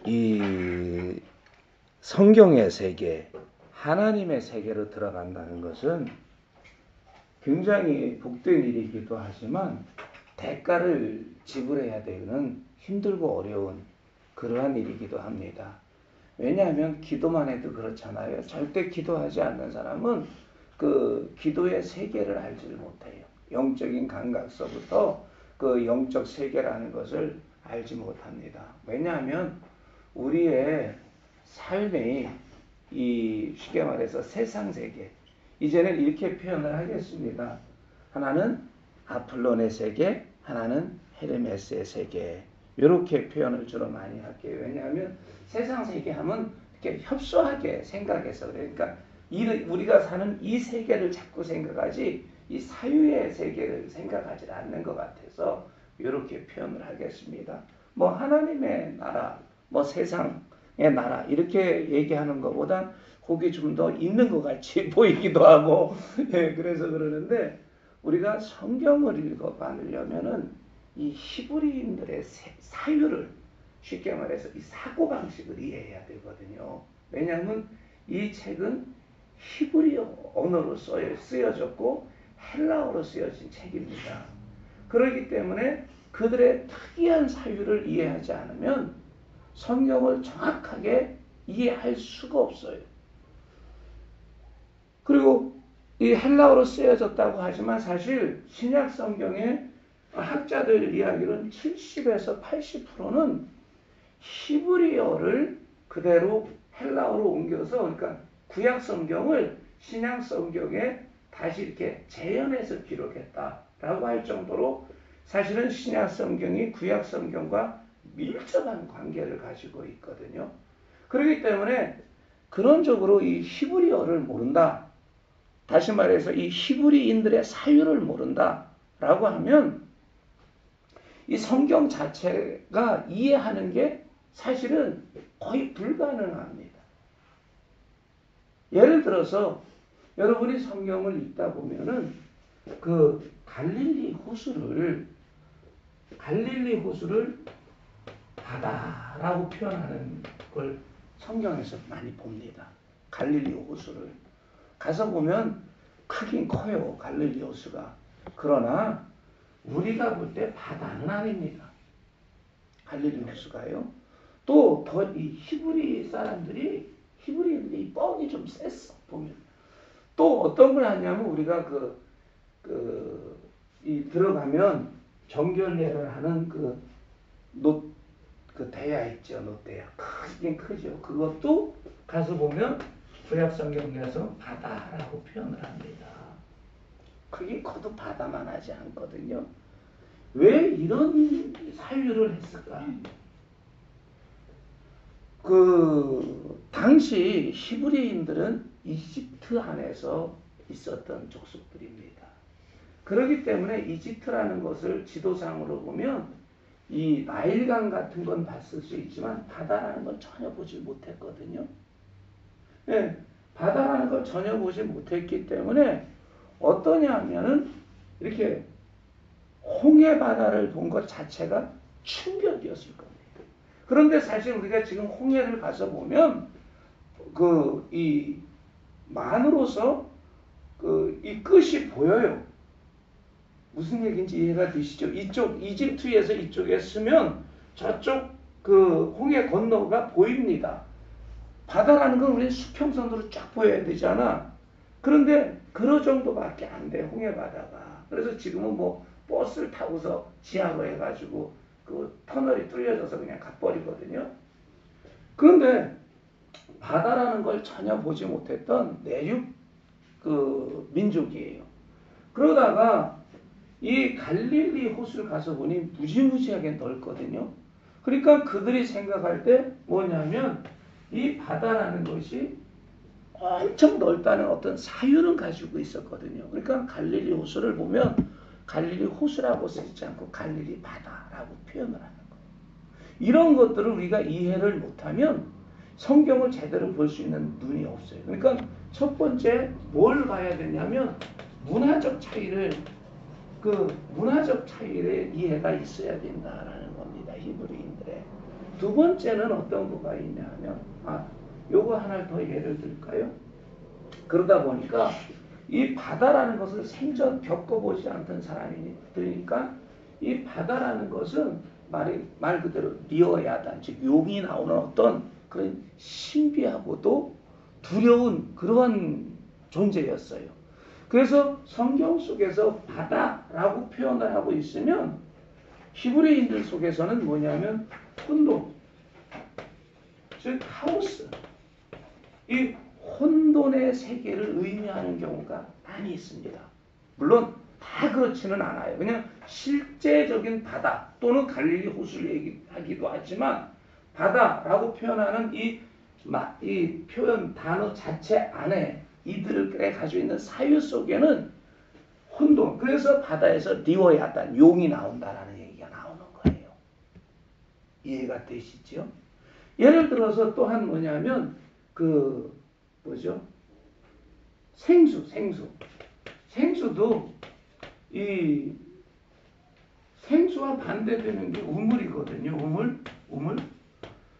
이 성경의 세계, 하나님의 세계로 들어간다는 것은 굉장히 복된 일이기도 하지만 대가를 지불해야 되는 힘들고 어려운 그러한 일이기도 합니다. 왜냐하면 기도만 해도 그렇잖아요. 절대 기도하지 않는 사람은 그 기도의 세계를 알지를 못해요. 영적인 감각서부터 그 영적 세계라는 것을 알지 못합니다. 왜냐하면 우리의 삶이 이 쉽게 말해서 세상 세계, 이제는 이렇게 표현을 하겠습니다. 하나는 아폴론의 세계, 하나는 헤르메스의 세계, 이렇게 표현을 주로 많이 할게요. 왜냐하면 세상 세계 하면 이렇게 협소하게 생각해서 그러니까 우리가 사는 이 세계를 자꾸 생각하지 이 사유의 세계를 생각하지 않는 것 같아서 이렇게 표현을 하겠습니다. 뭐 하나님의 나라, 뭐 세상의 나라 이렇게 얘기하는 것보다 거기 좀 더 있는 것 같이 보이기도 하고 예, 그래서 그러는데 우리가 성경을 읽어가려면은 이 히브리인들의 사유를 쉽게 말해서 이 사고방식을 이해해야 되거든요. 왜냐하면 이 책은 히브리어 언어로 쓰여졌고 헬라어로 쓰여진 책입니다. 그렇기 때문에 그들의 특이한 사유를 이해하지 않으면 성경을 정확하게 이해할 수가 없어요. 그리고 이 헬라어로 쓰여졌다고 하지만 사실 신약 성경의 학자들 이야기로는 70에서 80%는 히브리어를 그대로 헬라어로 옮겨서 그러니까 구약 성경을 신약 성경에 다시 이렇게 재현해서 기록했다라고 할 정도로 사실은 신약 성경이 구약 성경과 밀접한 관계를 가지고 있거든요. 그렇기 때문에 근원적으로 이 히브리어를 모른다. 다시 말해서 이 히브리인들의 사유를 모른다라고 하면 이 성경 자체가 이해하는 게 사실은 거의 불가능합니다. 예를 들어서 여러분이 성경을 읽다 보면은 그 갈릴리 호수를 바다라고 표현하는 걸 성경에서 많이 봅니다. 갈릴리 호수를 가서 보면 크긴 커요. 갈릴리 호수가. 그러나 우리가 볼 때 바다는 아닙니다. 갈릴리 호수가요. 또 더 이 히브리인들이 뻥이 좀 셌어. 보면 또 어떤 걸 하냐면 우리가 들어가면 정결례를 하는 그 대야 있죠. 놋대야. 크긴 크죠. 그것도 가서 보면 구약 성경에서 바다라고 표현을 합니다. 크긴 커도 바다만 하지 않거든요. 왜 이런 사유를 했을까? 당시 히브리인들은 이집트 안에서 있었던 족속들입니다. 그렇기 때문에 이집트라는 것을 지도상으로 보면 이 나일강 같은 건 봤을 수 있지만 바다라는 건 전혀 보지 못했거든요. 네, 바다라는 걸 전혀 보지 못했기 때문에 어떠냐 하면은 이렇게 홍해 바다를 본 것 자체가 충격이었을 겁니다. 그런데 사실 우리가 지금 홍해를 가서 보면 이 만으로서 이 끝이 보여요. 무슨 얘기인지 이해가 되시죠? 이쪽 이집트에서 이쪽에 쓰면 저쪽 홍해 건너가 보입니다. 바다라는 건 우리 수평선으로 쫙 보여야 되잖아. 그런데 그런 정도밖에 안 돼, 홍해 바다가. 그래서 지금은 뭐 버스를 타고서 지하로 해가지고 그 터널이 뚫려져서 그냥 가버리거든요. 그런데 바다라는 걸 전혀 보지 못했던 내륙 민족이에요. 그러다가 이 갈릴리 호수를 가서 보니 무지무지하게 넓거든요. 그러니까 그들이 생각할 때 뭐냐면 이 바다라는 것이 엄청 넓다는 어떤 사유는 가지고 있었거든요. 그러니까 갈릴리 호수를 보면 갈릴리 호수라고 쓰지 않고 갈릴리 바다라고 표현을 하는 거예요. 이런 것들을 우리가 이해를 못하면 성경을 제대로 볼 수 있는 눈이 없어요. 그러니까 첫 번째 뭘 봐야 되냐면 문화적 차이를 이해가 있어야 된다라는 겁니다. 히브리인들의. 두 번째는 어떤 거가 있냐 하면, 요거 하나 더 예를 들까요? 그러다 보니까 이 바다라는 것을 생전 겪어보지 않던 사람이 들으니까 이 바다라는 것은 말 그대로 리어야단, 즉 용이 나오는 어떤 그런 신비하고도 두려운 그러한 존재였어요. 그래서 성경 속에서 바다라고 표현을 하고 있으면 히브리인들 속에서는 뭐냐면 혼돈, 즉 카오스, 이 혼돈의 세계를 의미하는 경우가 많이 있습니다. 물론 다 그렇지는 않아요. 그냥 실제적인 바다 또는 갈릴리 호수를 얘기하기도 하지만 바다라고 표현하는 이 표현 단어 자체 안에 이들의 가지고 있는 사유 속에는 혼돈, 그래서 바다에서 리워야단, 용이 나온다라는 얘기가 나오는 거예요. 이해가 되시죠? 예를 들어서 또한 뭐냐면 생수도 이 생수와 반대되는 게 우물이거든요. 우물.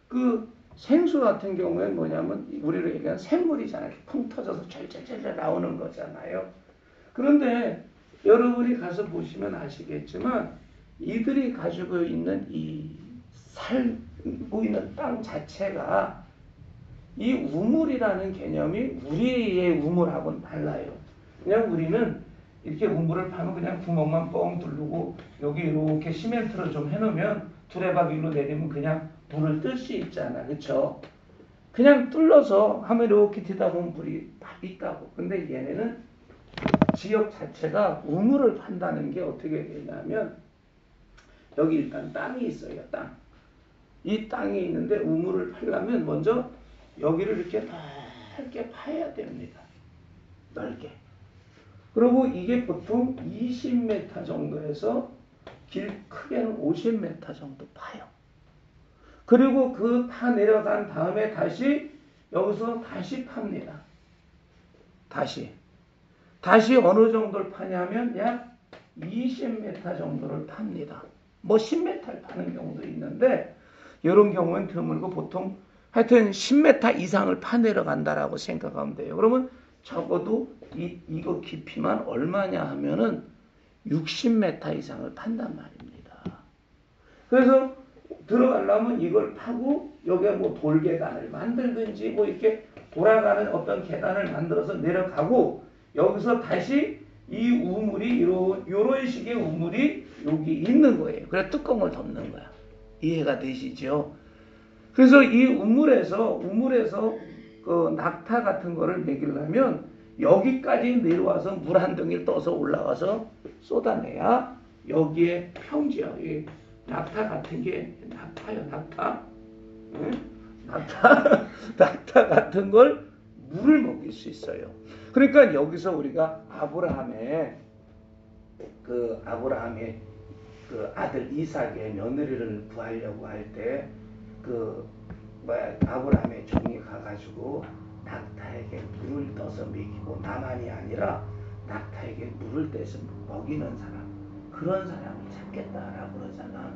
그 생수 같은 경우에는 뭐냐면 우리로 얘기하는 샘물이잖아요. 풍 터져서 철철철 나오는 거잖아요. 그런데 여러분이 가서 보시면 아시겠지만 이들이 가지고 있는 이 살고 있는 땅 자체가 이 우물이라는 개념이 우리의 우물하고는 달라요. 그냥 우리는 이렇게 우물을 파면 그냥 구멍만 뻥 뚫고 여기 이렇게 시멘트로 좀 해놓으면 두레박 위로 내리면 그냥 물을 뜰 수 있잖아. 그쵸? 그냥 뚫러서 하면 이렇게 뒤다 보면 물이 다 있다고. 근데 얘네는 지역 자체가 우물을 판다는 게 어떻게 되냐면 여기 일단 땅이 있어요. 땅. 이 땅이 있는데 우물을 파려면 먼저 여기를 이렇게 넓게 파야 됩니다. 넓게. 그리고 이게 보통 20m 정도에서 길 크게는 50m 정도 파요. 그리고 그 파 내려간 다음에 다시 여기서 다시 팝니다. 다시 어느 정도를 파냐면 약 20m 정도를 팝니다. 뭐 10m를 파는 경우도 있는데 이런 경우는 드물고 보통 하여튼 10m 이상을 파 내려간다라고 생각하면 돼요. 그러면 적어도 이거 깊이만 얼마냐 하면은 60m 이상을 판단 말입니다. 그래서 들어가려면 이걸 파고 여기에 뭐 돌계단을 만들든지 뭐 이렇게 돌아가는 어떤 계단을 만들어서 내려가고 여기서 다시 이 우물이 이런 식의 우물이 여기 있는 거예요. 그래 뚜껑을 덮는 거야. 이해가 되시죠? 그래서 이 우물에서 그 낙타 같은 거를 먹이려면 여기까지 내려와서 물 한 덩이를 떠서 올라가서 쏟아내야 여기에 평지야. 낙타 같은 게 낙타요, 낙타. 네? 낙타 같은 걸 물을 먹일 수 있어요. 그러니까 여기서 우리가 아브라함의 그 아들 이삭의 며느리를 구하려고 할 때 아브라함의 종이 가가지고 낙타에게 물을 떠서 먹이고 나만이 아니라 낙타에게 물을 떼서 먹이는 사람, 그런 사람을 찾겠다라고 그러잖아.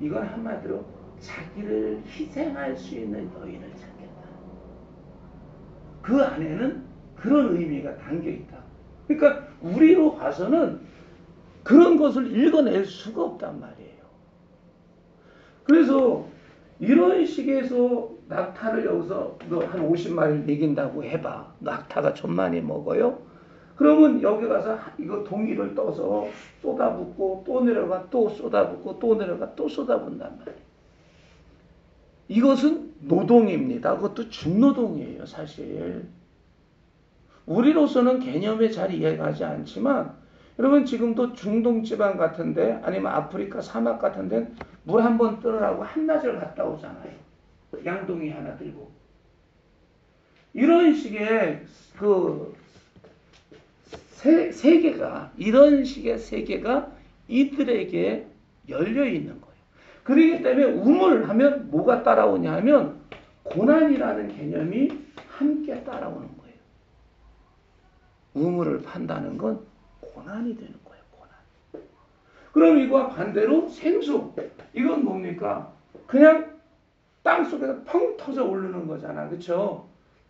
이건 한마디로 자기를 희생할 수 있는 여인을 찾겠다. 그 안에는 그런 의미가 담겨있다. 그러니까 우리로 봐서는 그런 것을 읽어낼 수가 없단 말이에요. 그래서 이런 식에서 낙타를 여기서 한 50마리를 먹인다고 해봐. 낙타가 좀 많이 먹어요. 그러면 여기 가서 이거 동이를 떠서 쏟아붓고 또 내려가 또 쏟아붓고 또 내려가 또 쏟아붓는단 말이에요. 이것은 노동입니다. 그것도 중노동이에요, 사실. 우리로서는 개념에 잘 이해가지 않지만 여러분 지금도 중동 지방 같은데 아니면 아프리카 사막 같은데 물 한 번 뜨느라고 한낮을 갔다 오잖아요. 양동이 하나 들고. 이런 식의 세계가, 이런 식의 세계가 이들에게 열려 있는 거예요. 그렇기 때문에 우물 하면 뭐가 따라오냐 하면 고난이라는 개념이 함께 따라오는 거예요. 우물을 판다는 건 고난이 되는 거예요. 고난. 그럼 이거와 반대로 생수. 이건 뭡니까? 그냥 땅 속에서 펑 터져 오르는 거잖아. 그쵸?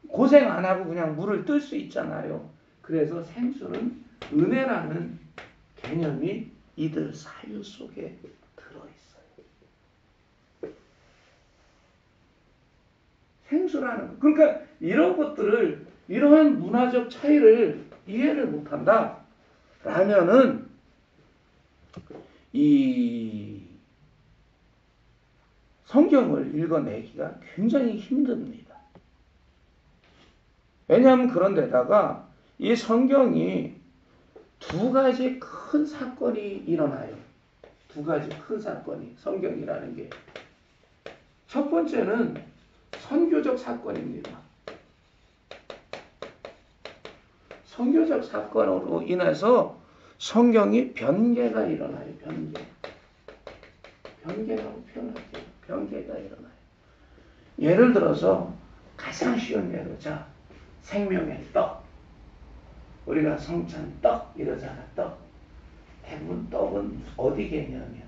고생 안 하고 그냥 물을 뜰 수 있잖아요. 그래서 생수는 은혜라는 개념이 이들 사유 속에 들어있어요. 생수라는 거. 그러니까 이런 것들을, 이러한 문화적 차이를 이해를 못한다 라면은 이 성경을 읽어내기가 굉장히 힘듭니다. 왜냐하면 그런데다가 이 성경이 두 가지 큰 사건이 일어나요. 두 가지 큰 사건이, 성경이라는 게. 첫 번째는 선교적 사건입니다. 선교적 사건으로 인해서 성경이 변개가 일어나요. 변개라고 표현할게요. 변개가 일어나요. 예를 들어서 가장 쉬운 예로, 자, 생명의 떡. 우리가 성찬 떡 이러잖아. 떡. 대부분 떡은 어디 개념이야?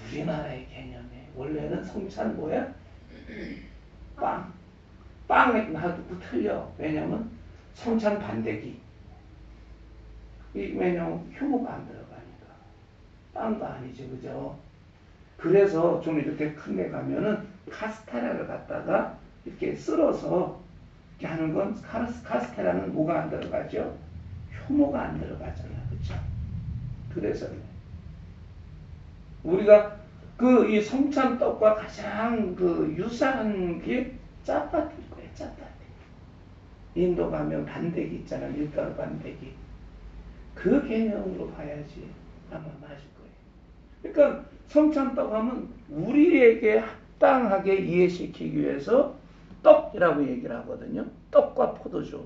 우리나라의 개념이에요. 원래는 성찬 뭐야? 빵. 빵하고 틀려. 왜냐면 성찬 반대기. 왜냐면 효모가 안 들어가니까. 빵도 아니지, 그죠? 그래서 좀 이렇게 큰 데 가면은 카스테라를 갖다가 이렇게 쓸어서 이렇게 하는 건, 카스테라는 뭐가 안 들어가죠? 효모가 안 들어가잖아. 그쵸? 그래서 우리가 이 성찬떡과 가장 유사한 게 짜파티일 거예요. 짜파티. 인도 가면 반대기 있잖아. 밀가루 반대기. 그 개념으로 봐야지 아마 맞을 거예요. 그러니까 성찬떡 하면 우리에게 합당하게 이해시키기 위해서 떡이라고 얘기를 하거든요. 떡과 포도주.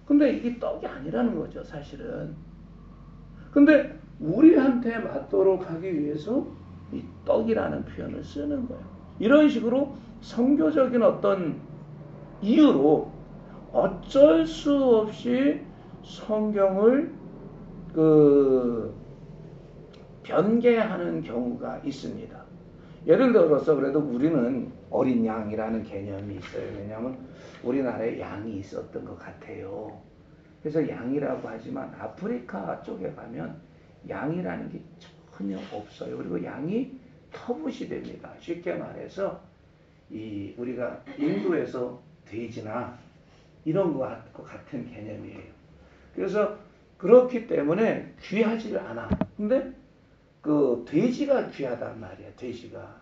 근데 이게 떡이 아니라는 거죠, 사실은. 근데 우리한테 맞도록 하기 위해서 이 떡이라는 표현을 쓰는 거예요. 이런 식으로 성교적인 어떤 이유로 어쩔 수 없이 성경을 변개하는 경우가 있습니다. 예를 들어서 그래도 우리는 어린 양이라는 개념이 있어요. 왜냐하면 우리나라에 양이 있었던 것 같아요. 그래서 양이라고 하지만 아프리카 쪽에 가면 양이라는 게 전혀 없어요. 그리고 양이 터부시 됩니다. 쉽게 말해서 우리가 인도에서 돼지나 이런 것 같은 개념이에요. 그래서 그렇기 때문에 귀하지를 않아. 근데 돼지가 귀하단 말이야. 돼지가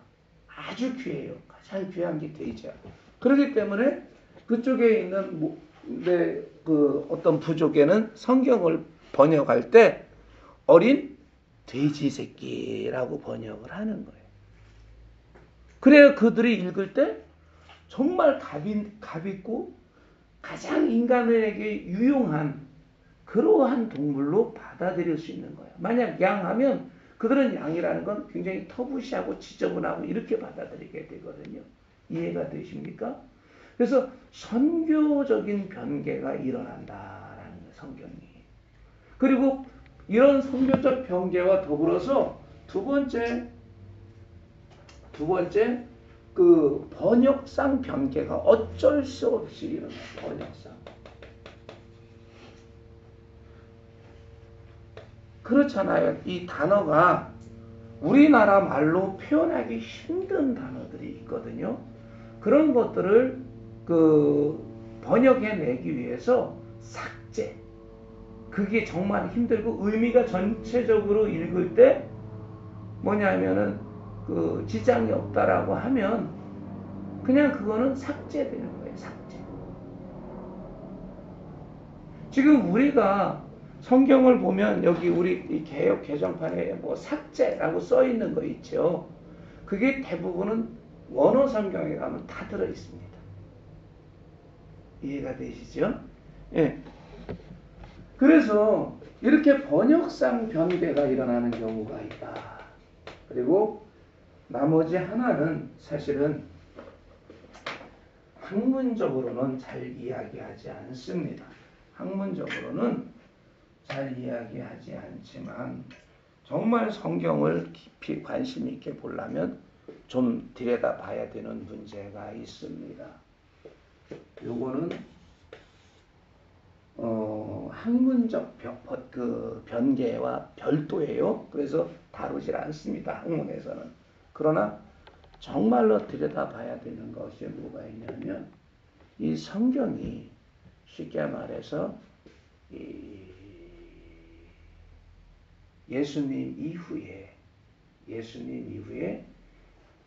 아주 귀해요. 가장 귀한 게 돼지야. 그렇기 때문에 그쪽에 있는 어떤 부족에는 성경을 번역할 때 어린 돼지 새끼라고 번역을 하는 거예요. 그래야 그들이 읽을 때 정말 값있고 가장 인간에게 유용한 그러한 동물로 받아들일 수 있는 거예요. 만약 양 하면 그들은 양이라는 건 굉장히 터부시하고 지저분하고 이렇게 받아들이게 되거든요. 이해가 되십니까? 그래서 선교적인 변개가 일어난다라는 거예요, 성경이. 그리고 이런 선교적 변개와 더불어서 두 번째 번역상 변개가 어쩔 수 없이 일어나요. 번역상. 그렇잖아요. 이 단어가 우리나라 말로 표현하기 힘든 단어들이 있거든요. 그런 것들을 번역해내기 위해서 삭제. 그게 정말 힘들고 의미가 전체적으로 읽을 때 뭐냐면은 지장이 없다라고 하면 그냥 그거는 삭제되는 거예요. 삭제. 지금 우리가 성경을 보면 여기 우리 개역 개정판에 삭제라고 써 있는 거 있죠. 그게 대부분은 원어 성경에 가면 다 들어 있습니다. 이해가 되시죠? 예. 그래서 이렇게 번역상 변개가 일어나는 경우가 있다. 그리고 나머지 하나는 사실은 학문적으로는 잘 이야기하지 않습니다. 학문적으로는 잘 이야기하지 않지만 정말 성경을 깊이 관심 있게 보려면 좀 들여다봐야 되는 문제가 있습니다. 요거는 학문적 변계와 별도예요. 그래서 다루질 않습니다. 학문에서는. 그러나 정말로 들여다봐야 되는 것이 뭐가 있냐면 이 성경이 쉽게 말해서 이 예수님 이후에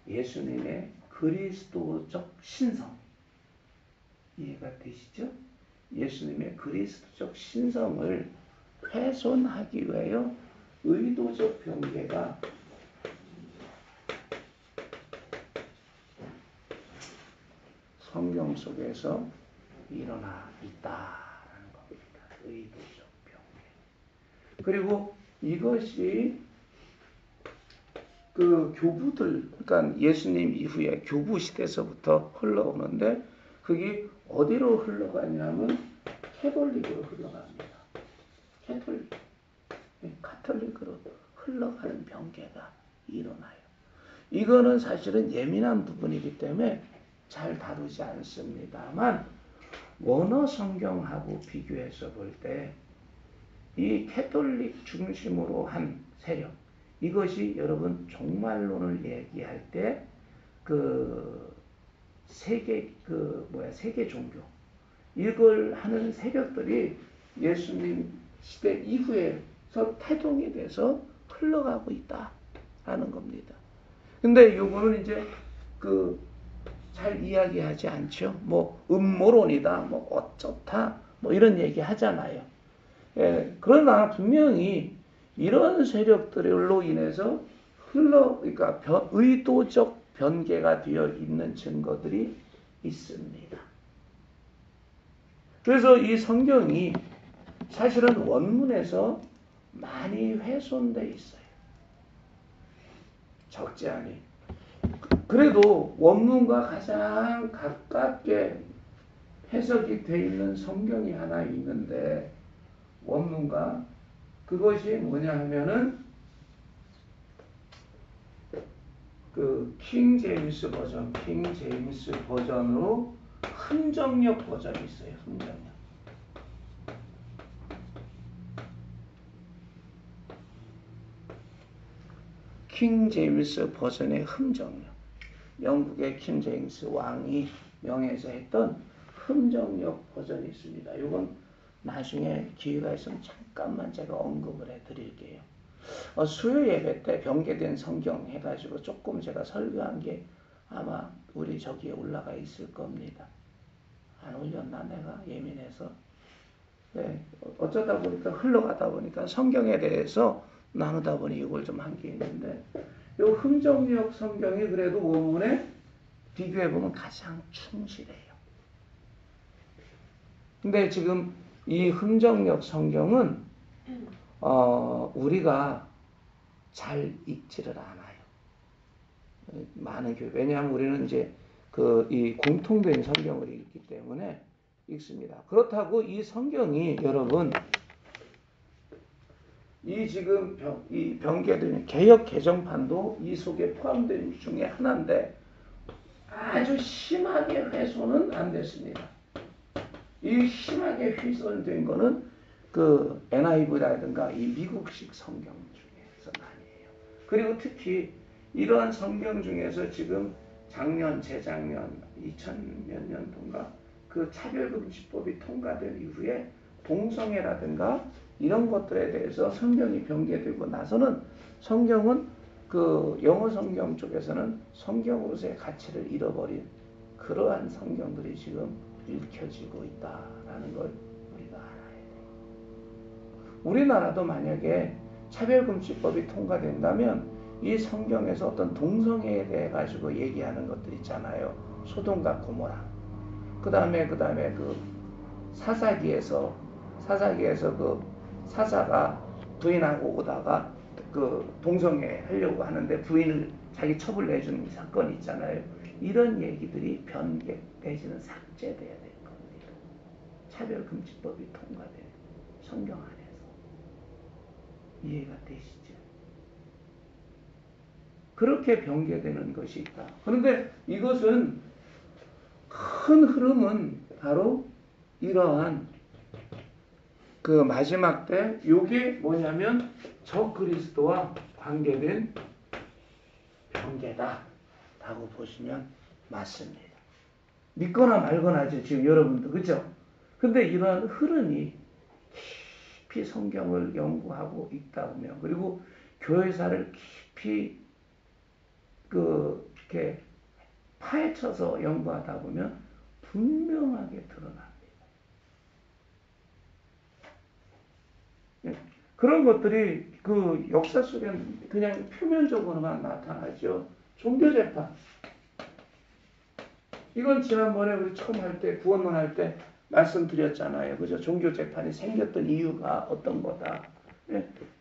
예수님의 그리스도적 신성, 이해가 되시죠? 예수님의 그리스도적 신성을 훼손하기 위하여 의도적 변개가 성경 속에서 일어나 있다라는 겁니다. 의도적 변개. 그리고 이것이 그 교부들, 그러니까 예수님 이후에 교부 시대에서부터 흘러오는데 그게 어디로 흘러가냐면 캐톨릭으로 흘러갑니다. 카톨릭으로 흘러가는 변개가 일어나요. 이거는 사실은 예민한 부분이기 때문에 잘 다루지 않습니다만 원어 성경하고 비교해서 볼 때 이 캐톨릭 중심으로 한 세력, 이것이 여러분 종말론을 얘기할 때 그 세계 종교, 이걸 하는 세력들이 예수님 시대 이후에서 태동이 돼서 흘러가고 있다라는 겁니다. 근데 요거는 이제 잘 이야기하지 않죠. 뭐 음모론이다, 뭐 어쩌다, 뭐 이런 얘기 하잖아요. 예, 그러나 분명히 이런 세력들로 인해서 그러니까 의도적 변개가 되어 있는 증거들이 있습니다. 그래서 이 성경이 사실은 원문에서 많이 훼손되어 있어요. 적지 않이. 그래도 원문과 가장 가깝게 해석이 되어 있는 성경이 하나 있는데, 원문과 그것이 뭐냐 하면은 그 킹 제임스 버전으로 흥정역 버전이 있어요. 흥정역. 킹 제임스 버전의 흥정역. 영국의 킹 제임스 왕이 명해서 했던 흥정역 버전이 있습니다. 이건 나중에 기회가 있으면 잠깐만 제가 언급을 해드릴게요. 수요 예배 때 변개된 성경 해가지고 조금 제가 설교한 게 아마 우리 저기에 올라가 있을 겁니다. 안 올렸나 내가 예민해서. 네, 어쩌다 보니까 흘러가다 보니까 성경에 대해서 나누다 보니 이걸 좀 한 게 있는데, 이 흥정역 성경이 그래도 원문에 비교해보면 가장 충실해요. 근데 지금 이 흥정역 성경은 우리가 잘 읽지를 않아요. 많은 교회. 왜냐하면 우리는 이제 이 공통된 성경을 읽기 때문에 읽습니다. 그렇다고 이 성경이 여러분, 이 지금 이 변개된 개역 개정판도 이 속에 포함된 중에 하나인데 아주 심하게 훼손은 안 됐습니다. 이 심하게 훼손된 거는 그 NIV라든가 이 미국식 성경 중에서는 아니에요. 그리고 특히 이러한 성경 중에서 지금 작년, 재작년, 2000몇 년도인가 그 차별금지법이 통과된 이후에 동성애라든가 이런 것들에 대해서 성경이 변개되고 나서는 성경은 그 영어 성경 쪽에서는 성경으로서의 가치를 잃어버린 그러한 성경들이 지금 읽혀지고 있다라는 걸 우리가 알아야 돼요. 우리나라도 만약에 차별금지법이 통과된다면 이 성경에서 어떤 동성애에 대해 가지고 얘기하는 것들 있잖아요. 소돔과 고모라. 그 다음에 그 사사기에서 그 사사가 부인하고 오다가 그 동성애 하려고 하는데 부인을 자기 첩을 내주는 사건이 있잖아요. 이런 얘기들이 변개 내지는 삭제돼야 될 겁니다. 차별금지법이 통과된 성경 안에서. 이해가 되시죠? 그렇게 변개되는 것이 있다. 그런데 이것은 큰 흐름은 바로 이러한 그 마지막 때 요게 뭐냐면 적 그리스도와 관계된 변개다 라고 보시면 맞습니다. 믿거나 말거나죠. 지금 여러분도 그죠? 근데 이러한 흐름이 깊이 성경을 연구하고 있다 보면 그리고 교회사를 깊이 이렇게 파헤쳐서 연구하다 보면 분명하게 드러납니다. 그런 것들이 그 역사 속엔 그냥 표면적으로만 나타나죠. 종교재판. 이건 지난번에 우리 처음 할 때, 구원론 할 때 말씀드렸잖아요. 그죠? 종교재판이 생겼던 이유가 어떤 거다.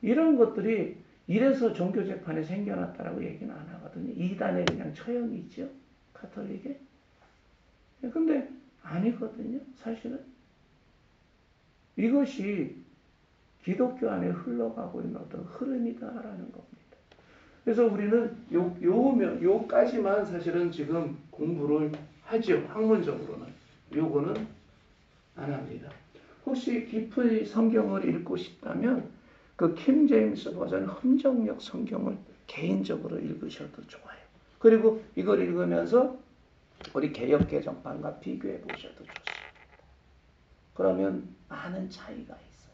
이런 것들이 이래서 종교재판이 생겨났다라고 얘기는 안 하거든요. 이단에 그냥 처형이 있죠. 가톨릭에. 근데 아니거든요. 사실은. 이것이 기독교 안에 흘러가고 있는 어떤 흐름이다라는 겁니다. 그래서 우리는 요까지만 사실은 지금 공부를 하죠. 학문적으로는. 요거는 안 합니다. 혹시 깊이 성경을 읽고 싶다면 그 킹 제임스 버전 흠정역 성경을 개인적으로 읽으셔도 좋아요. 그리고 이걸 읽으면서 우리 개역 개정판과 비교해 보셔도 좋습니다. 그러면 많은 차이가 있어요.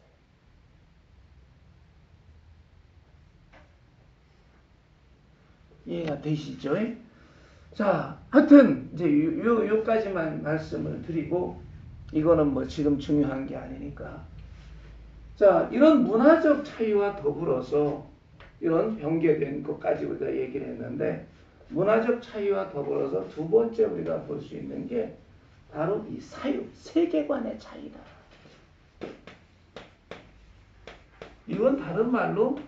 이해가 되시죠? 자, 하여튼 이제 요까지만 말씀을 드리고 이거는 뭐 지금 중요한 게 아니니까. 자, 이런 문화적 차이와 더불어서 이런 변개된 것까지 우리가 얘기를 했는데 문화적 차이와 더불어서 두 번째 우리가 볼 수 있는 게 바로 이 사유, 세계관의 차이다. 이건 다른 말로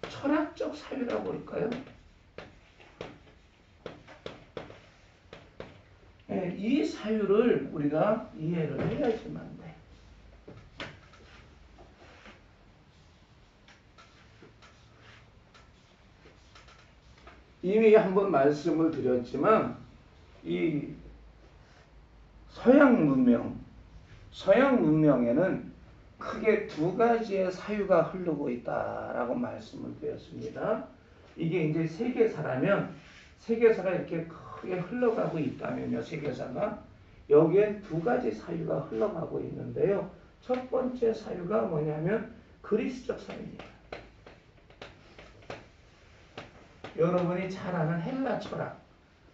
철학적 사유라고 할까요? 이 사유를 우리가 이해를 해야지만 돼. 이미 한번 말씀을 드렸지만 이 서양 문명에는 크게 두 가지의 사유가 흐르고 있다라고 말씀을 드렸습니다. 이게 이제 세계사라면 세계사가 이렇게 크게 흘러가고 있다면요. 세계사가 여기에 두 가지 사유가 흘러가고 있는데요. 첫 번째 사유가 뭐냐면 그리스적 사유입니다. 여러분이 잘 아는 헬라 철학,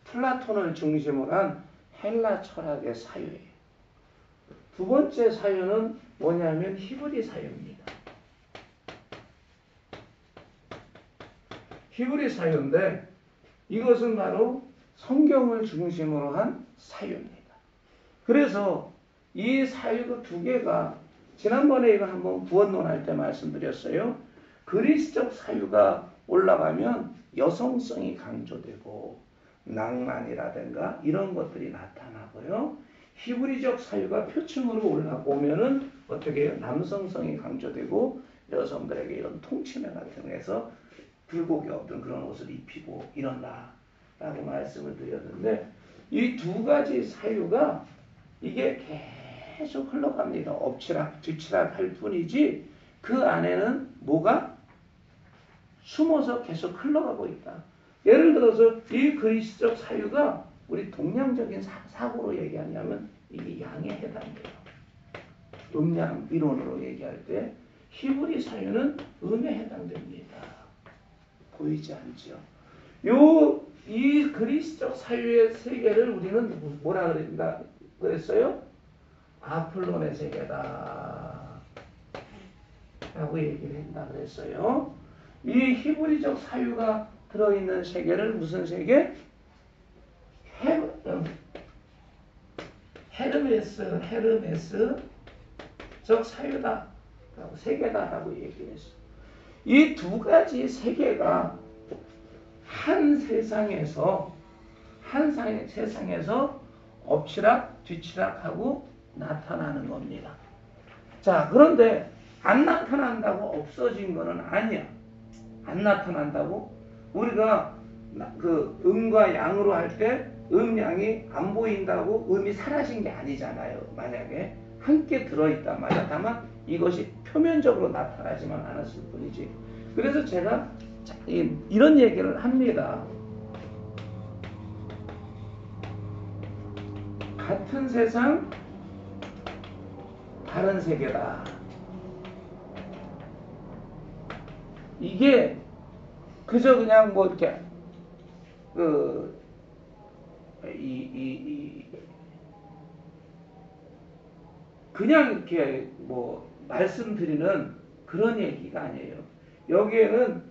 플라톤을 중심으로 한 헬라 철학의 사유예요. 두 번째 사유는 뭐냐면 히브리 사유입니다. 히브리 사유인데 이것은 바로 성경을 중심으로 한 사유입니다. 그래서 이 사유 두 개가 지난번에 이거 한번 구원론 할 때 말씀드렸어요. 그리스적 사유가 올라가면 여성성이 강조되고 낭만이라든가 이런 것들이 나타나고요. 히브리적 사유가 표층으로 올라오면은 어떻게 해요? 남성성이 강조되고 여성들에게 이런 통치명 같은 거에서 굴곡이 없던 그런 옷을 입히고 이런다라고 말씀을 드렸는데 이 두 가지 사유가 이게 계속 흘러갑니다. 엎치락 뒤치락 할 뿐이지 그 안에는 뭐가 숨어서 계속 흘러가고 있다. 예를 들어서 이 그리스적 사유가 우리 동양적인 사고로 얘기하냐면 이게 양에 해당돼요. 음양 이론으로 얘기할 때 히브리 사유는 음에 해당됩니다. 보이지 않죠? 이 그리스적 사유의 세계를 우리는 뭐라 그랬어요? 아폴론의 세계다 라고 얘기를 했다 그랬어요. 이 히브리적 사유가 들어있는 세계를 무슨 세계? 헤르메스적 사유다 라고 세계다라고 얘기를 했어. 이 두 가지 세계가 한 세상에서 엎치락 뒤치락하고 나타나는 겁니다. 자, 그런데 안 나타난다고 없어진 거는 아니야. 안 나타난다고? 우리가 그 음과 양으로 할 때 음양이 안 보인다고 음이 사라진 게 아니잖아요. 만약에 함께 들어있단 말이야. 다만 이것이 표면적으로 나타나지만 않았을 뿐이지. 그래서 제가 이런 얘기를 합니다. 같은 세상, 다른 세계다. 이게 그저 그냥 뭐 이렇게 그냥 이렇게 뭐 말씀드리는 그런 얘기가 아니에요. 여기에는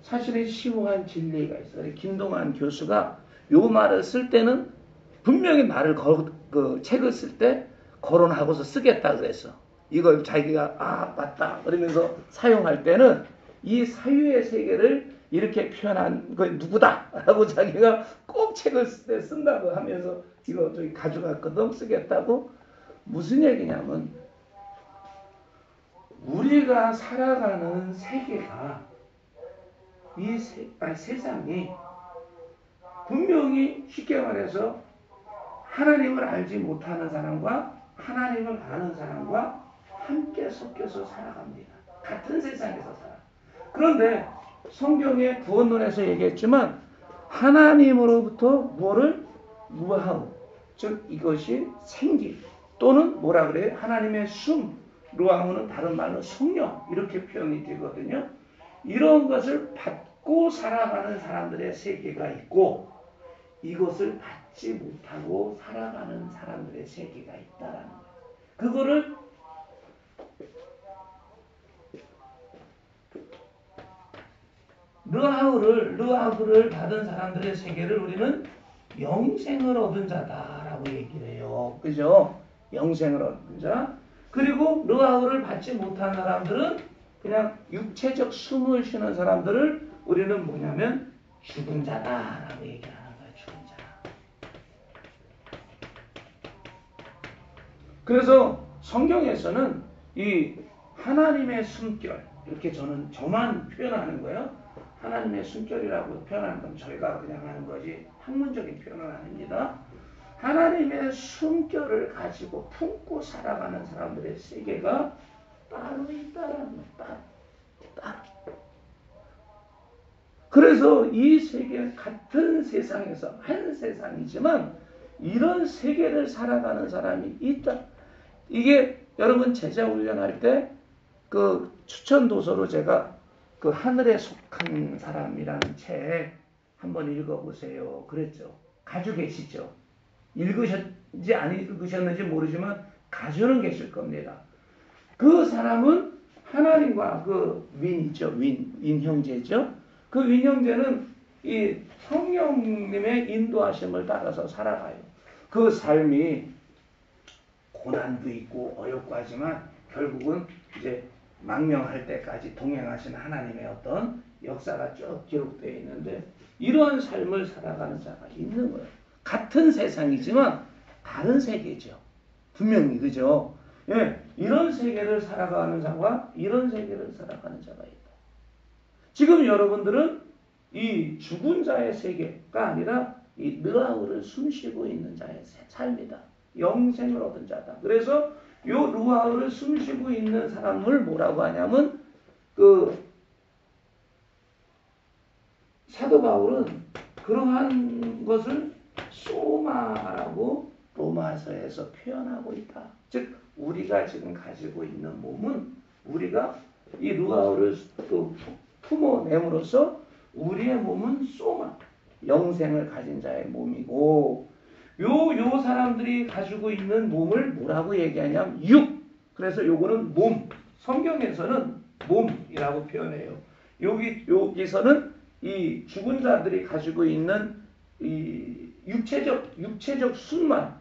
사실은 심오한 진리가 있어요. 김동완 교수가 요 말을 쓸 때는 분명히 말을 그 책을 쓸 때 거론하고서 쓰겠다 그랬어. 이걸 자기가 맞다 그러면서 사용할 때는 이 사유의 세계를 이렇게 표현한 건 누구다 라고 자기가 꼭 책을 쓸 때 쓴다고 하면서 이거 저기 가져갔거든. 쓰겠다고. 무슨 얘기냐면 우리가 살아가는 세계가 세상이 분명히 쉽게 말해서 하나님을 알지 못하는 사람과 하나님을 아는 사람과 함께 섞여서 살아갑니다. 같은 세상에서 살아. 그런데 성경의 구원론에서 얘기했지만 하나님으로부터 뭐를 루아우, 즉 이것이 생기 또는 뭐라 그래요? 하나님의 숨, 루아우는 다른 말로 성령 이렇게 표현이 되거든요. 이런 것을 받고 살아가는 사람들의 세계가 있고 이것을 받지 못하고 살아가는 사람들의 세계가 있다라는 거예요. 그거를 르하우를 받은 사람들의 세계를 우리는 영생을 얻은 자다라고 얘기를 해요. 그죠? 영생을 얻은 자. 그리고 르하우를 받지 못한 사람들은 그냥 육체적 숨을 쉬는 사람들을 우리는 뭐냐면 죽은 자다라고 얘기하는 거예요. 죽은 자. 그래서 성경에서는 이 하나님의 숨결 이렇게 저만 표현하는 거예요. 하나님의 숨결이라고 표현하는 건 저희가 그냥 하는 거지 학문적인 표현은 아닙니다. 하나님의 숨결을 가지고 품고 살아가는 사람들의 세계가 따로 있다라는 거예요. 따로. 그래서 이 세계 같은 세상에서 한 세상이지만 이런 세계를 살아가는 사람이 있다. 이게 여러분 제자 훈련할 때 그 추천 도서로 제가 그 하늘에 속한 사람이라는 책 한번 읽어보세요. 그랬죠. 가지고 계시죠. 읽으셨는지 안 읽으셨는지 모르지만 가지고는 계실 겁니다. 그 사람은 하나님과 그 윈이죠. 윈 형제죠. 그 윈 형제는 이 성령님의 인도하심을 따라서 살아가요. 그 삶이 고난도 있고 어렵고 하지만 결국은 이제 망명할 때까지 동행하신 하나님의 어떤 역사가 쭉 기록되어 있는데 이러한 삶을 살아가는 자가 있는 거예요. 같은 세상이지만 다른 세계죠. 분명히 그죠? 예, 이런 세계를 살아가는 자와 이런 세계를 살아가는 자가 있다. 지금 여러분들은 이 죽은 자의 세계가 아니라 이 르하우를 숨쉬고 있는 자의 삶이다. 영생을 얻은 자다. 그래서 요 르하우를 숨쉬고 있는 사람을 뭐라고 하냐면 그 사도 바울은 그러한 것을 소마라고 로마서에서 표현하고 있다. 즉 우리가 지금 가지고 있는 몸은 우리가 이 르하우를 또 품어냄으로써 우리의 몸은 소마, 영생을 가진 자의 몸이고 요 사람들이 가지고 있는 몸을 뭐라고 얘기하냐면 육. 그래서 요거는 몸. 성경에서는 몸이라고 표현해요. 여기서는 이 죽은 자들이 가지고 있는 이 육체적 숨만,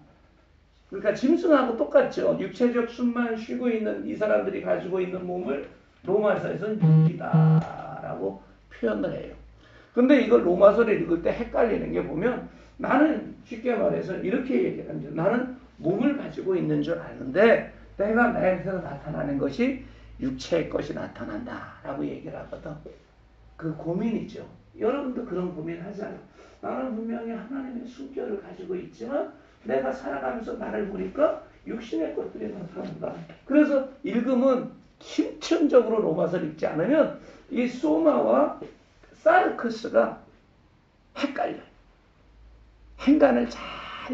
그러니까 짐승하고 똑같죠. 육체적 숨만 쉬고 있는 이 사람들이 가지고 있는 몸을 로마서에서는 육이다라고 표현을 해요. 근데 이걸 로마서를 읽을 때 헷갈리는 게 보면 나는 쉽게 말해서 이렇게 얘기를 합니다. 나는 몸을 가지고 있는 줄 아는데 내가 나에게서 나타나는 것이 육체의 것이 나타난다라고 얘기를 하거든. 그 고민이죠. 여러분도 그런 고민 하잖아요. 나는 분명히 하나님의 순결을 가지고 있지만 내가 살아가면서 나를 보니까 육신의 것들이 나타난다. 그래서 읽으면 심층적으로 로마서를 읽지 않으면 이 소마와 사르크스가 헷갈려요. 행간을 잘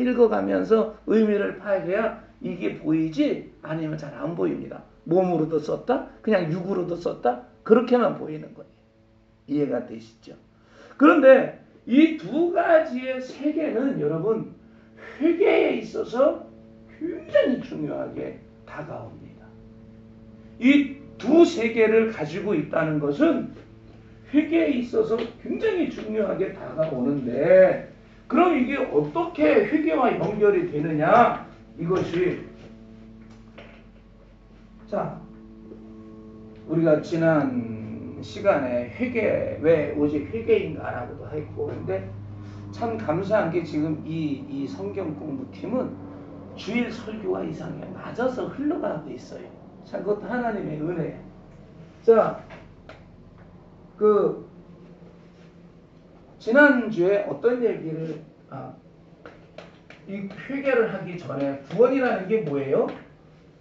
읽어가면서 의미를 파악해야 이게 보이지 아니면 잘 안 보입니다. 몸으로도 썼다, 그냥 육으로도 썼다, 그렇게만 보이는 거예요. 이해가 되시죠? 그런데 이 두 가지의 세계는 여러분 회개에 있어서 굉장히 중요하게 다가옵니다. 이 두 세계를 가지고 있다는 것은 회개에 있어서 굉장히 중요하게 다가오는데 그럼 이게 어떻게 회개와 연결이 되느냐? 이것이 자 우리가 지난 시간에 회개 왜 오직 회개인가라고도 했고 근데 참 감사한 게 지금 이 성경 공부팀은 주일 설교와 이상에 맞아서 흘러가고 있어요. 참 그것도 하나님의 은혜예요. 자, 지난주에 어떤 얘기를 이 회개를 하기 전에 구원이라는 게 뭐예요?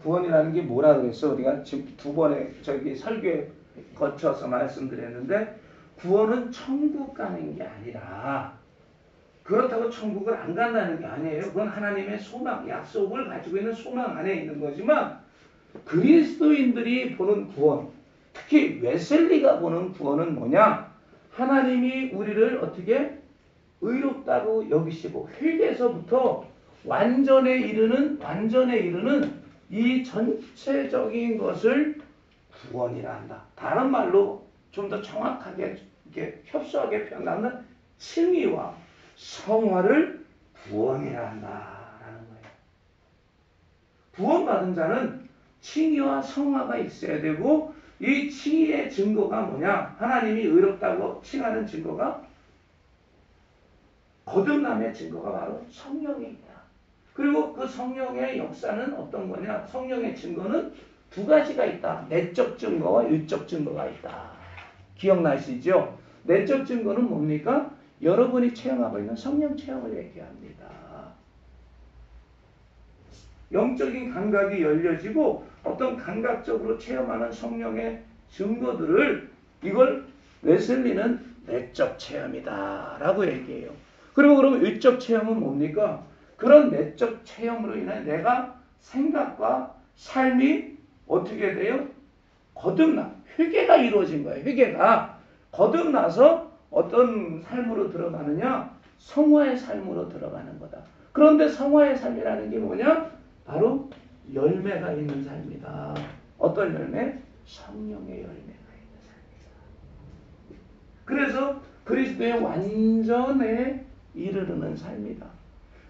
구원이라는 게 뭐라 그랬어? 우리가 지금 두 번의 설교에 거쳐서 말씀드렸는데 구원은 천국 가는 게 아니라 그렇다고 천국을 안 간다는 게 아니에요. 그건 하나님의 소망, 약속을 가지고 있는 소망 안에 있는 거지만 그리스도인들이 보는 구원, 특히 웨슬리가 보는 구원은 뭐냐? 하나님이 우리를 어떻게 의롭다고 여기시고 회개에서부터 완전에 이르는 이 전체적인 것을 구원이라 한다. 다른 말로 좀 더 정확하게 이렇게 협소하게 표현하면 칭의와 성화를 구원이라 한다라는 거예요. 구원받은 자는 칭의와 성화가 있어야 되고 이 칭의의 증거가 뭐냐? 하나님이 의롭다고 칭하는 증거가 거듭남의 증거가 바로 성령에 있다. 그리고 그 성령의 역사는 어떤 거냐? 성령의 증거는 두 가지가 있다. 내적 증거와 율적 증거가 있다. 기억나시죠? 내적 증거는 뭡니까? 여러분이 체험하고 있는 성령 체험을 얘기합니다. 영적인 감각이 열려지고 어떤 감각적으로 체험하는 성령의 증거들을 이걸 웨슬리는 내적 체험이다 라고 얘기해요. 그리고 그러면 율적 체험은 뭡니까? 그런 내적 체험으로 인해 내가 생각과 삶이 어떻게 돼요? 거듭나. 회개가 이루어진 거예요. 회개가 거듭나서 어떤 삶으로 들어가느냐? 성화의 삶으로 들어가는 거다. 그런데 성화의 삶이라는 게 뭐냐? 바로 열매가 있는 삶이다. 어떤 열매? 성령의 열매가 있는 삶이다. 그래서 그리스도의 완전에 이르르는 삶이다.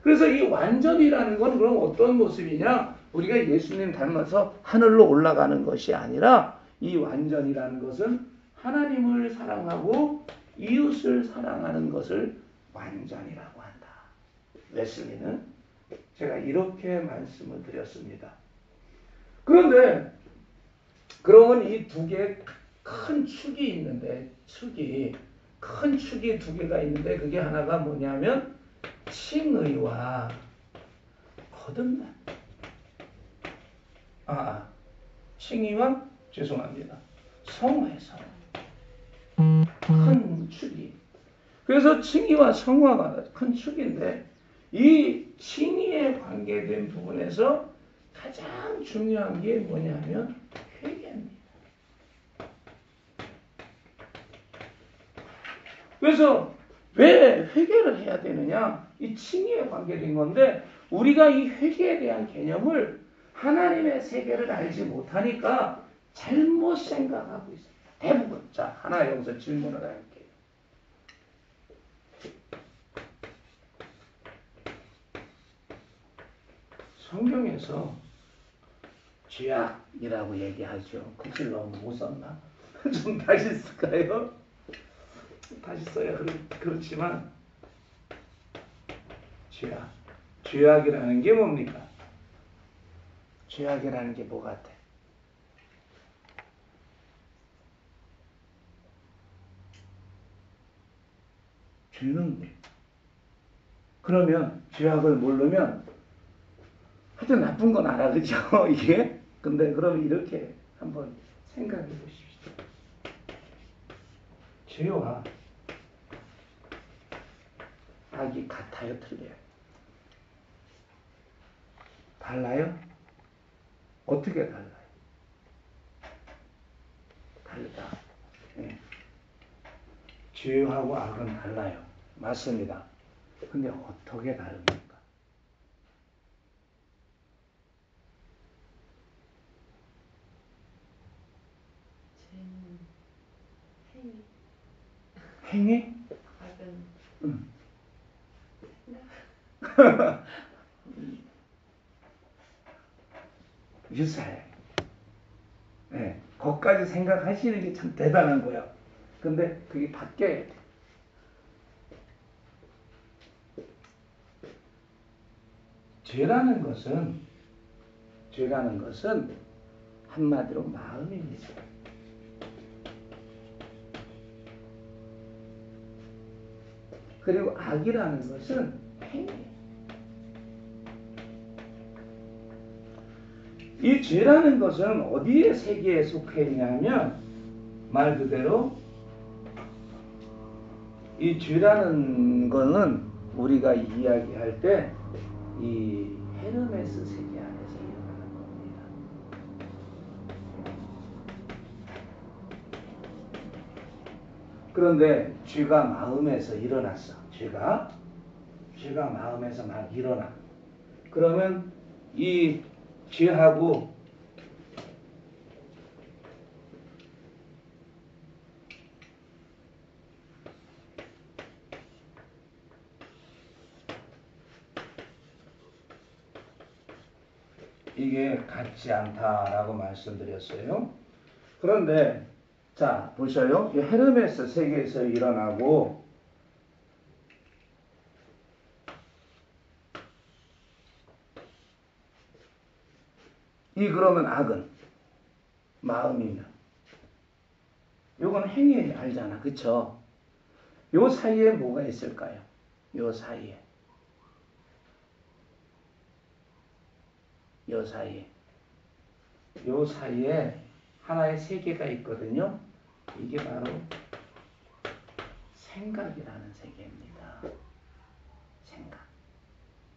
그래서 이 완전이라는 건 그럼 어떤 모습이냐? 우리가 예수님 닮아서 하늘로 올라가는 것이 아니라 이 완전이라는 것은 하나님을 사랑하고 이웃을 사랑하는 것을 완전이라고 한다. 웨슬리는 제가 이렇게 말씀을 드렸습니다. 그런데 그러면 이 두 개의 큰 축이 있는데 큰 축이 두 개가 있는데 그게 하나가 뭐냐면 칭의와 거듭남. 칭의와 죄송합니다. 성화의 큰 축이. 그래서 칭의와 성화가 큰 축인데 이 칭의에 관계된 부분에서 가장 중요한 게 뭐냐면 회개입니다. 그래서 왜 회개를 해야 되느냐? 이 칭의에 관계된 건데 우리가 이 회개에 대한 개념을 하나님의 세계를 알지 못하니까 잘못 생각하고 있습니다. 대부분. 자, 하나 여기서 질문을 할게요. 성경에서 죄악이라고 얘기하죠. 글씨를 너무 못 썼나? 좀 다시 쓸까요? 다시 써야 그렇지만 죄악이라는 게 뭡니까? 죄악이라는 게 뭐 같아? 죄는 돼. 그러면 죄악을 모르면 하여튼 나쁜 건 알아, 그죠? 이게. 근데 그럼 이렇게 한번 생각해 보십시오. 죄와 악이 같아요, 틀려요? 달라요? 어떻게 달라요? 다르다. 네. 죄하고 악은 달라요. 맞습니다. 근데 어떻게 다릅니까? 죄는 행위. 행위? 악은 응. 유사해. 네. 거기까지 생각하시는 게 참 대단한 거야. 근데 그게 바뀌어야 돼. 죄라는 것은 한마디로 마음입니다. 그리고 악이라는 것은 행위예요. 이 죄라는 것은 어디의 세계에 속해 있냐면 말 그대로 이 죄라는 거는 우리가 이야기할 때 이 헤르메스 세계 안에서 일어나는 겁니다. 그런데 죄가 마음에서 일어났어. 죄가 마음에서 막 일어나. 그러면 이 죄하고 이게 같지 않다라고 말씀드렸어요. 그런데 자 보셔요. 이 헤르메스 세계에서 일어나고 이 그러면 악은 마음이면 요건 행위 알잖아. 그쵸? 요 사이에 뭐가 있을까요? 요 사이에 하나의 세계가 있거든요. 이게 바로 생각이라는 세계입니다.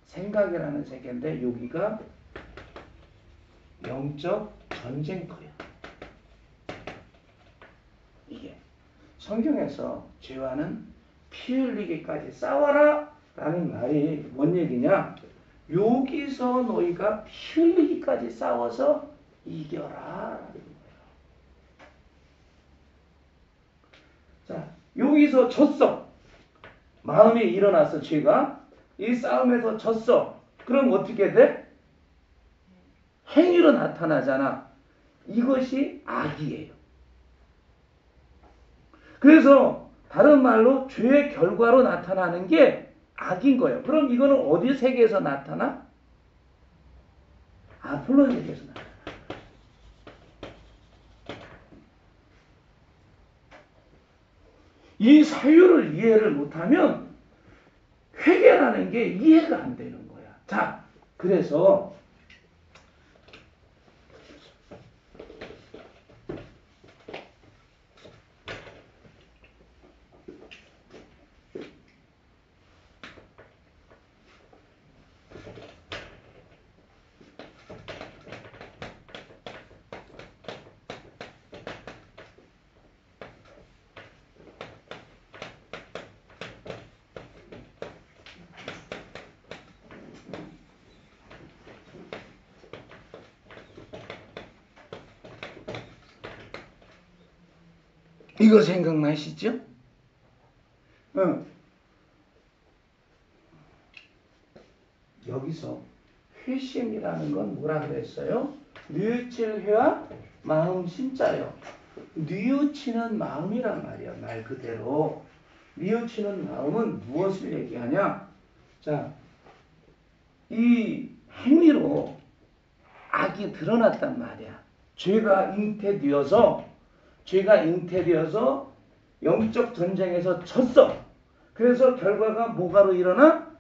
생각이라는 세계인데 여기가 영적 전쟁터야. 이게 성경에서 죄와는 피 흘리기까지 싸워라 라는 말이 뭔 얘기냐? 여기서 너희가 피 흘리기까지 싸워서 이겨라 라는 거예요. 자, 여기서 졌어. 마음이 일어나서 죄가 이 싸움에서 졌어. 그럼 어떻게 돼? 행위로 나타나잖아. 이것이 악이에요. 그래서 다른 말로 죄의 결과로 나타나는 게 악인 거예요. 그럼 이거는 어디 세계에서 나타나? 아폴론 세계에서 나타나. 이 사유를 이해를 못하면 회개라는 게 이해가 안 되는 거야. 자, 그래서 이거 생각나시죠? 여기서 회심이라는 건 뭐라 그랬어요? 뉘우칠 회와 마음 심자요. 뉘우치는 마음이란 말이야. 말 그대로. 뉘우치는 마음은 무엇을 얘기하냐? 자, 이 행위로 악이 드러났단 말이야. 죄가 잉태되어서 영적 전쟁에서 졌어. 그래서 결과가 뭐가로 일어나?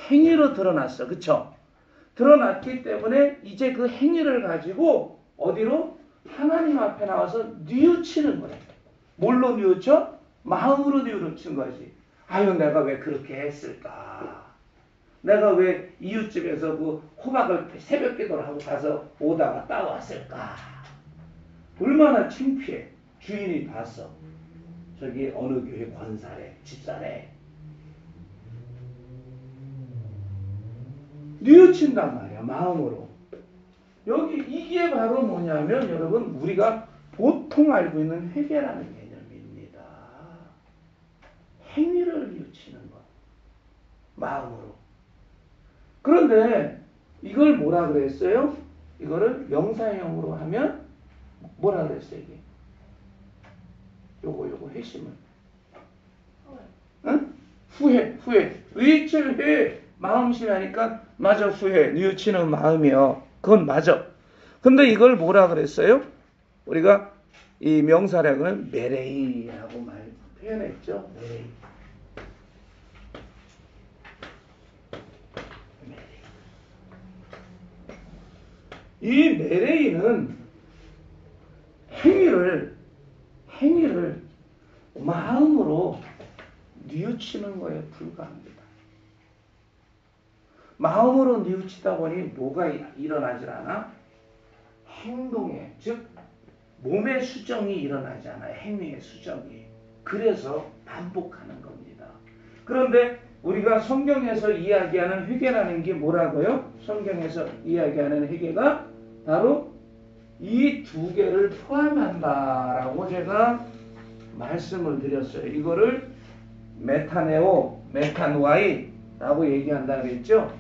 행위로 드러났어. 그쵸? 드러났기 때문에 이제 그 행위를 가지고 어디로? 하나님 앞에 나와서 뉘우치는 거예요. 뭘로 뉘우쳐? 마음으로 뉘우친 거지. 아유, 내가 왜 그렇게 했을까? 내가 왜 이웃집에서 그 호박을 새벽 기도를 하고 가서 오다가 따왔을까? 얼마나 창피해. 주인이 봤어. 저기 어느 교회 권사래, 집사래. 뉘우친단 말이야, 마음으로. 여기 이게 바로 뭐냐면 여러분 우리가 보통 알고 있는 회개라는 개념입니다. 행위를 뉘우치는 것. 마음으로. 그런데 이걸 뭐라 그랬어요? 이거를 명사형으로 하면 뭐라 그랬어요 이게? 요거 회심을. 응? 후회. 의칠회. 마음심하니까 맞아 후회. 뉘우치는 마음이요. 그건 맞아. 근데 이걸 뭐라 그랬어요? 우리가 이 명사력은 메레이라고 표현했죠. 메레이. 이 메레이는 행위를 마음으로 뉘우치는 거에 불과합니다. 마음으로 뉘우치다 보니 뭐가 일어나질 않아? 행동에, 즉 몸의 수정이 일어나지 않아요. 행위의 수정이. 그래서 반복하는 겁니다. 그런데 우리가 성경에서 이야기하는 회개라는 게 뭐라고요? 성경에서 이야기하는 회개가 바로 이 두 개를 포함한다라고 제가 말씀을 드렸어요. 이거를 메타네오, 메타노아이라고 얘기한다 그랬죠?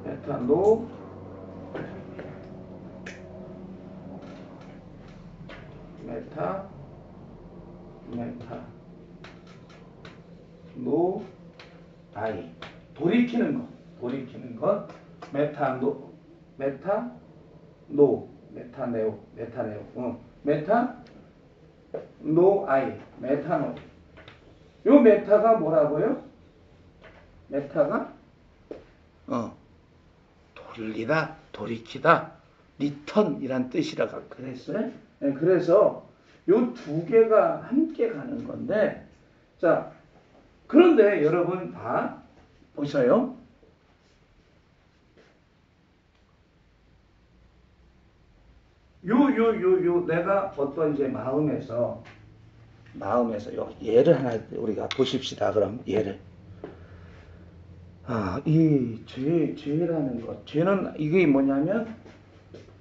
메타노, 노, 아이. 돌이키는 것. 노, 아이. 메타노. 요 메타가 뭐라고요? 메타가 돌리다, 돌이키다, 리턴이란 뜻이라고 그랬어요. 네, 그래서 요 두 개가 함께 가는 건데, 자, 그런데 여러분 다 보셔요. 내가 어떤 이제 마음에서 요 예를 하나 우리가 보십시다. 그럼 예를. 이 죄라는 것. 죄는 이게 뭐냐면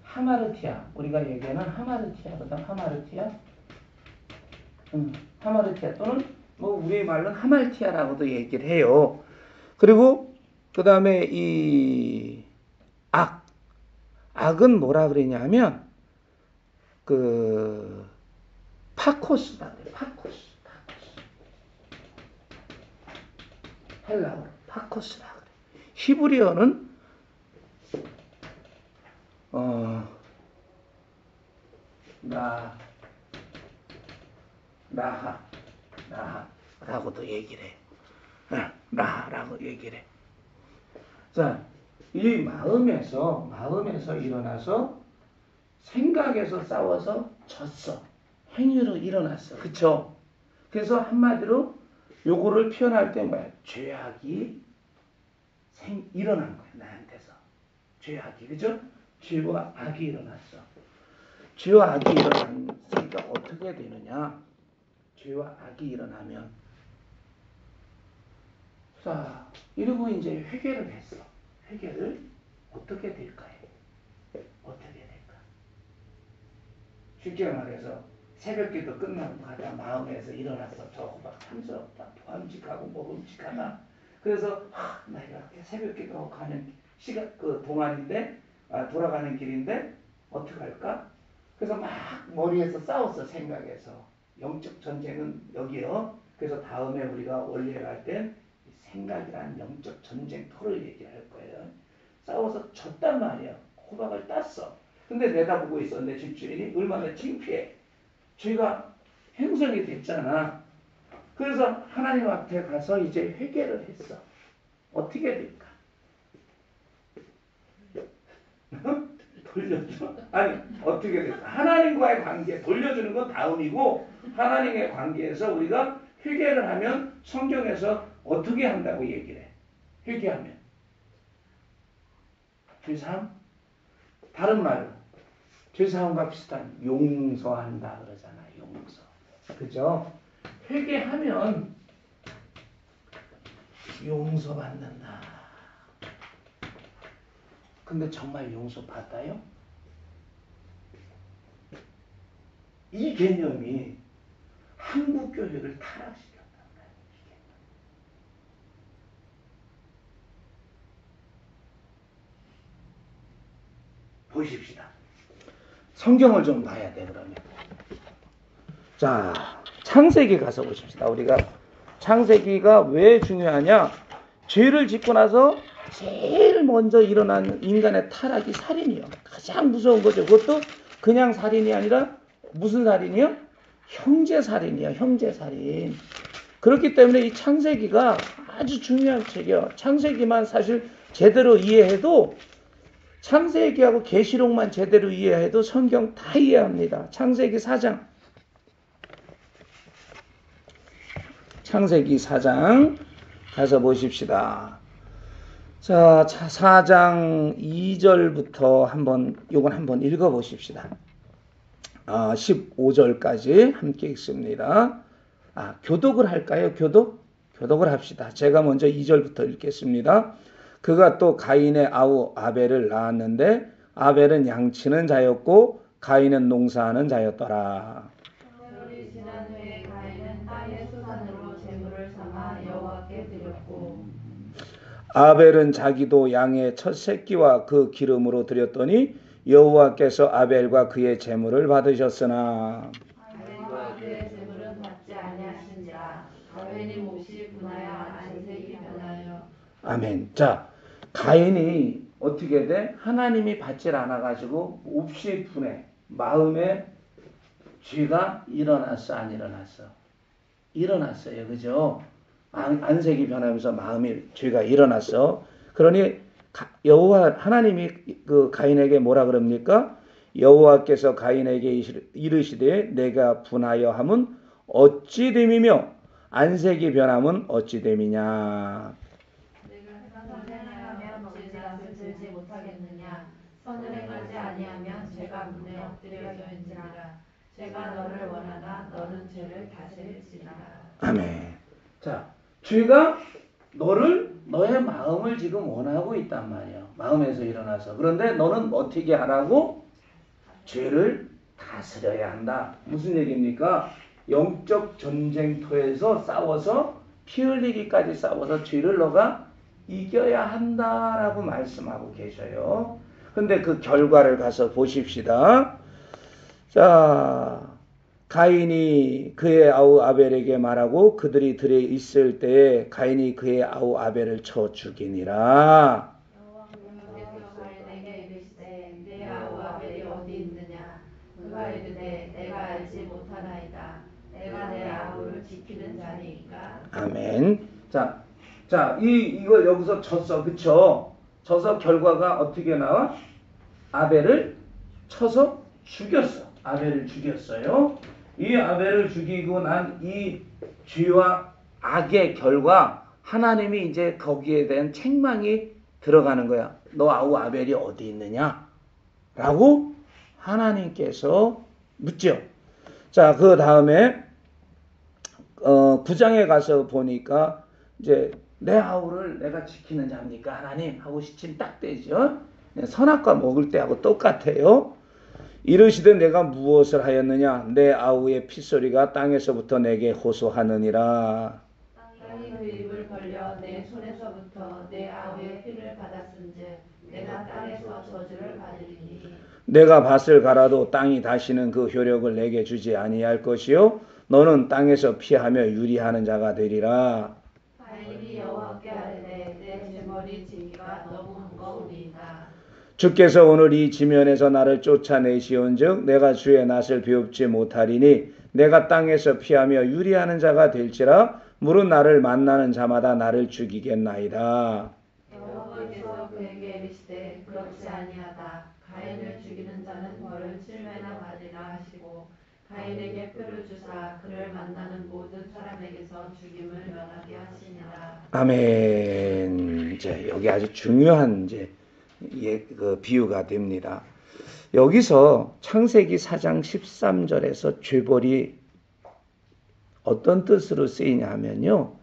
하마르티아. 우리가 얘기하는 하마르티아거든. 하마르티아 또는 뭐 우리 말로는 하말티아라고도 얘기를 해요. 그리고 그 다음에 이 악은 뭐라 그러냐면 그 파코스다. 파코스. 헬라어로 파코스라 그래. 히브리어는 나하라고도 얘기를 해. 나하라고 얘기를 해. 자, 이 마음에서 일어나서 생각에서 싸워서 졌어. 행위로 일어났어. 그쵸? 그래서 한마디로 요거를 표현할 때 뭐야? 죄악이 일어난 거야. 나한테서. 죄악이. 그죠? 죄와 악이 일어났어. 죄와 악이 일어났으니까 어떻게 되느냐? 죄와 악이 일어나면 자, 이러고 이제 회개를 했어. 회개를 어떻게 될까요? 어떻게 될까? 쉽게 말해서 새벽기도 끝나고 가다 마음에서 일어났어. 저거 막 탐스럽다. 보암직하고 먹음직하다. 그래서 나 이렇게 새벽기도 가는 시간 그 동안인데 돌아가는 길인데 어떻게 할까? 그래서 막 머리에서 싸웠어. 생각에서. 영적 전쟁은 여기요. 그래서 다음에 우리가 원리에 갈 땐 생각이란 영적 전쟁터를 얘기할 거예요. 싸워서 졌단 말이야. 호박을 땄어. 근데 내다보고 있어. 내 집주인이 얼마나 창피해. 죄가 형성이 됐잖아. 그래서 하나님 앞에 가서 이제 회개를 했어. 어떻게 될까? 돌려줘? 아니 어떻게 될까? 하나님과의 관계 돌려주는 건 다음이고 하나님의 관계에서 우리가 회개를 하면 성경에서 어떻게 한다고 얘기를 해? 회개하면 죄사함? 다른 말로 죄사함과 비슷한 용서한다 그러잖아요. 용서. 그죠? 회개하면 용서받는다. 근데 정말 용서받아요? 이 개념이 한국 교회를 타락시켰단 말이에요. 보십시다. 성경을 좀 봐야 돼 그러면. 자, 창세기 가서 보십시다. 우리가 창세기가 왜 중요하냐? 죄를 짓고 나서 제일 먼저 일어난 인간의 타락이 살인이요. 가장 무서운 거죠. 그것도 그냥 살인이 아니라 무슨 살인이요? 형제살인이요. 형제살인. 그렇기 때문에 이 창세기가 아주 중요한 책이요. 창세기만 사실 제대로 이해해도 창세기하고 계시록만 제대로 이해해도 성경 다 이해합니다. 창세기 4장. 창세기 4장 가서 보십시다. 자, 4장 2절부터 요건 한번 읽어 보십시다. 15절까지 함께 읽습니다. 교독을 할까요? 교독을 합시다. 제가 먼저 2절부터 읽겠습니다. 그가 또 가인의 아우 아벨을 낳았는데 아벨은 양치는 자였고 가인은 농사하는 자였더라. 세월이 지난 후에 가인은 땅의 수산으로 제물을 삼아 여호와께 드렸고 아벨은 자기도 양의 첫 새끼와 그 기름으로 드렸더니 여호와께서 아벨과 그의 제물을 받으셨으나 가인과 그의 제물은 받지 아니하신지라. 가인이 몹시 분하여 안색이 변하여. 아멘. 자, 가인이 어떻게 돼? 하나님이 받질 않아가지고 몹시 분해. 마음에 죄가 일어났어, 안 일어났어? 일어났어요, 그죠? 안색이 변하면서 마음이 죄가 일어났어. 그러니 여호와 하나님이 그 가인에게 뭐라 그럽니까? 여호와께서 가인에게 이르시되 내가 분하여 함은 어찌 됨이며 안색이 변함은 어찌 됨이냐. 선을 행하면 죄값을 들지 못하겠느냐. 선을 행하지 아니하면 죄가 문에 엎드려져있느니라. 죄가 너를 원하나 너는 죄를 다스릴지니라. 아멘. 자, 죄가 너의 마음을 지금 원하고 있단 말이야. 마음에서 일어나서. 그런데 너는 어떻게 하라고? 죄를 다스려야 한다. 무슨 얘기입니까? 영적 전쟁터에서 싸워서 피 흘리기까지 싸워서 죄를 너가 이겨야 한다라고 말씀하고 계셔요. 근데 그 결과를 가서 보십시다. 자, 가인이 그의 아우 아벨에게 말하고 그들이 들에 있을 때에 가인이 그의 아우 아벨을 쳐 죽이니라. 여호와께서 가인에게 이르시되 내 아우 아벨이 어디 있느냐. 그가 이르되 내가 알지 못하나이다. 내가 내 아우를 지키는 자니까. 아멘. 자, 이거 여기서 쳤어, 그쵸? 져서 결과가 어떻게 나와? 아벨을 쳐서 죽였어. 아벨을 죽였어요. 이 아벨을 죽이고 난 이 죄와 악의 결과 하나님이 이제 거기에 대한 책망이 들어가는 거야. 너 아우 아벨이 어디 있느냐? 라고 하나님께서 묻죠. 자, 그 다음에 9장에 가서 보니까 이제 내 아우를 내가 지키는 자입니까? 하나님 하고 시침 딱 떼죠. 선악과 먹을 때하고 똑같아요. 이르시되 내가 무엇을 하였느냐? 내 아우의 핏소리가 땅에서부터 내게 호소하느니라. 땅이 그 입을 벌려 내 손에서부터 내 아우의 피를 받았은즉 내가 땅에서 저주를 받으리니. 내가 밭을 갈아도 땅이 다시는 그 효력을 내게 주지 아니할 것이요 너는 땅에서 피하며 유리하는 자가 되리라. 가인이 여호와께 아뢰되 내 제머리 지기가 너무 무거우리이다. 주께서 오늘 이 지면에서 나를 쫓아내시온즉 내가 주의 낯을 비웁지 못하리니 내가 땅에서 피하며 유리하는 자가 될지라 물은 나를 만나는 자마다 나를 죽이겠나이다. 여호와께서 그에게 이르시되 그렇지 아니하다. 가인을 죽이는 자는 벌을 7배나 받으라 하시고 가인에게 표를 주사 그를 만나는 모든 사람에게서 죽임을 면하게 하시니라. 아멘. 이제 여기 아주 중요한 그 비유가 됩니다. 여기서 창세기 4장 13절에서 죄벌이 어떤 뜻으로 쓰이냐 하면요.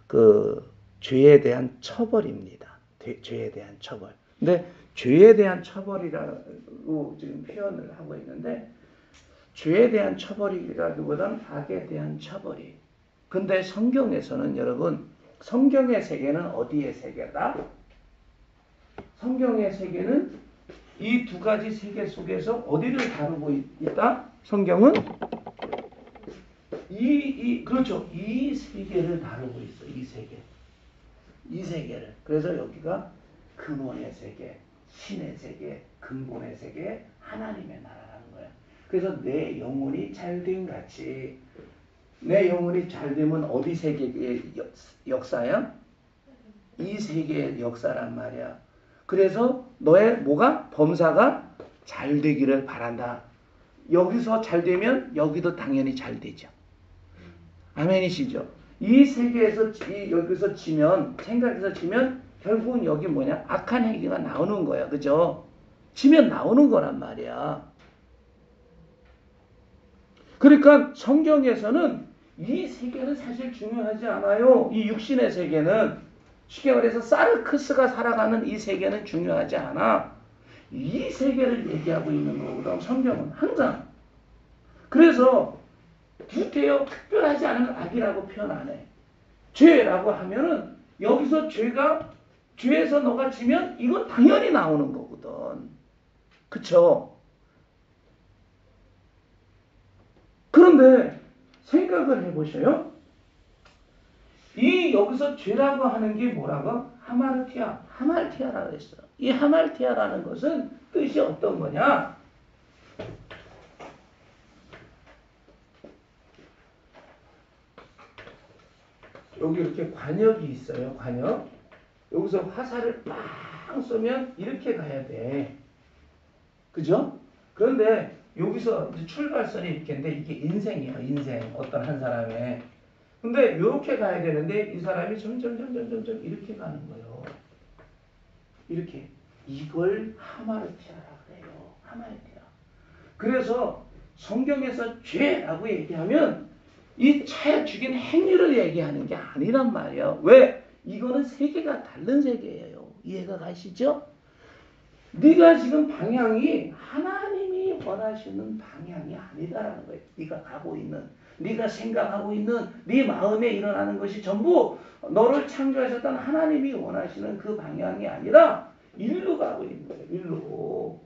그 죄에 대한 처벌입니다. 죄에 대한 처벌. 근데 죄에 대한 처벌이라고 지금 표현을 하고 있는데 죄에 대한 처벌이라기보다는 악에 대한 처벌이. 근데 성경에서는 여러분 성경의 세계는 어디의 세계다? 성경의 세계는 이 두 가지 세계 속에서 어디를 다루고 있다? 성경은 그렇죠. 이 세계를 다루고 있어. 이 세계. 이 세계를. 그래서 여기가 근원의 세계, 신의 세계, 근본의 세계, 하나님의 나라라는 거야. 그래서 내 영혼이 잘됨 같이 내 영혼이 잘되면 어디 세계의 역사야? 이 세계의 역사란 말이야. 그래서 너의 뭐가? 범사가 잘 되기를 바란다. 여기서 잘 되면 여기도 당연히 잘 되죠. 아멘이시죠? 이 세계에서 여기서 지면 생각해서 지면 결국은 여기 뭐냐? 악한 행위가 나오는 거야. 그죠? 지면 나오는 거란 말이야. 그러니까 성경에서는 이 세계는 사실 중요하지 않아요. 이 육신의 세계는 쉽게 말해서 사르크스가 살아가는 이 세계는 중요하지 않아. 이 세계를 얘기하고 있는 거거든. 성경은 항상. 그래서 구태여 특별하지 않은 악이라고 표현 안 해. 죄라고 하면은 여기서 죄에서 너가 지면 이건 당연히 나오는 거거든. 그쵸? 그런데 생각을 해보셔요. 이 여기서 죄라고 하는 게 뭐라고? 하말티아라고 했어. 이 하말티아라는 것은 뜻이 어떤 거냐? 여기 이렇게 관역이 있어요. 관역. 여기서 화살을 빵 쏘면 이렇게 가야 돼. 그죠? 그런데 여기서 이제 출발선이 이렇게인데 이게 인생이에요. 인생. 어떤 한 사람의. 근데 이렇게 가야 되는데 이 사람이 점점 이렇게 가는 거예요. 이렇게. 이걸 하마르티아라고 해요. 하마르티아. 그래서 성경에서 죄라고 얘기하면 이 차에 죽인 행위를 얘기하는 게 아니란 말이에요. 왜? 이거는 세계가 다른 세계예요. 이해가 가시죠? 네가 지금 방향이 하나님이 원하시는 방향이 아니다라는 거예요. 네가 가고 있는, 네가 생각하고 있는 네 마음에 일어나는 것이 전부 너를 창조하셨던 하나님이 원하시는 그 방향이 아니라 일로 가고 있는 거예요. 일로.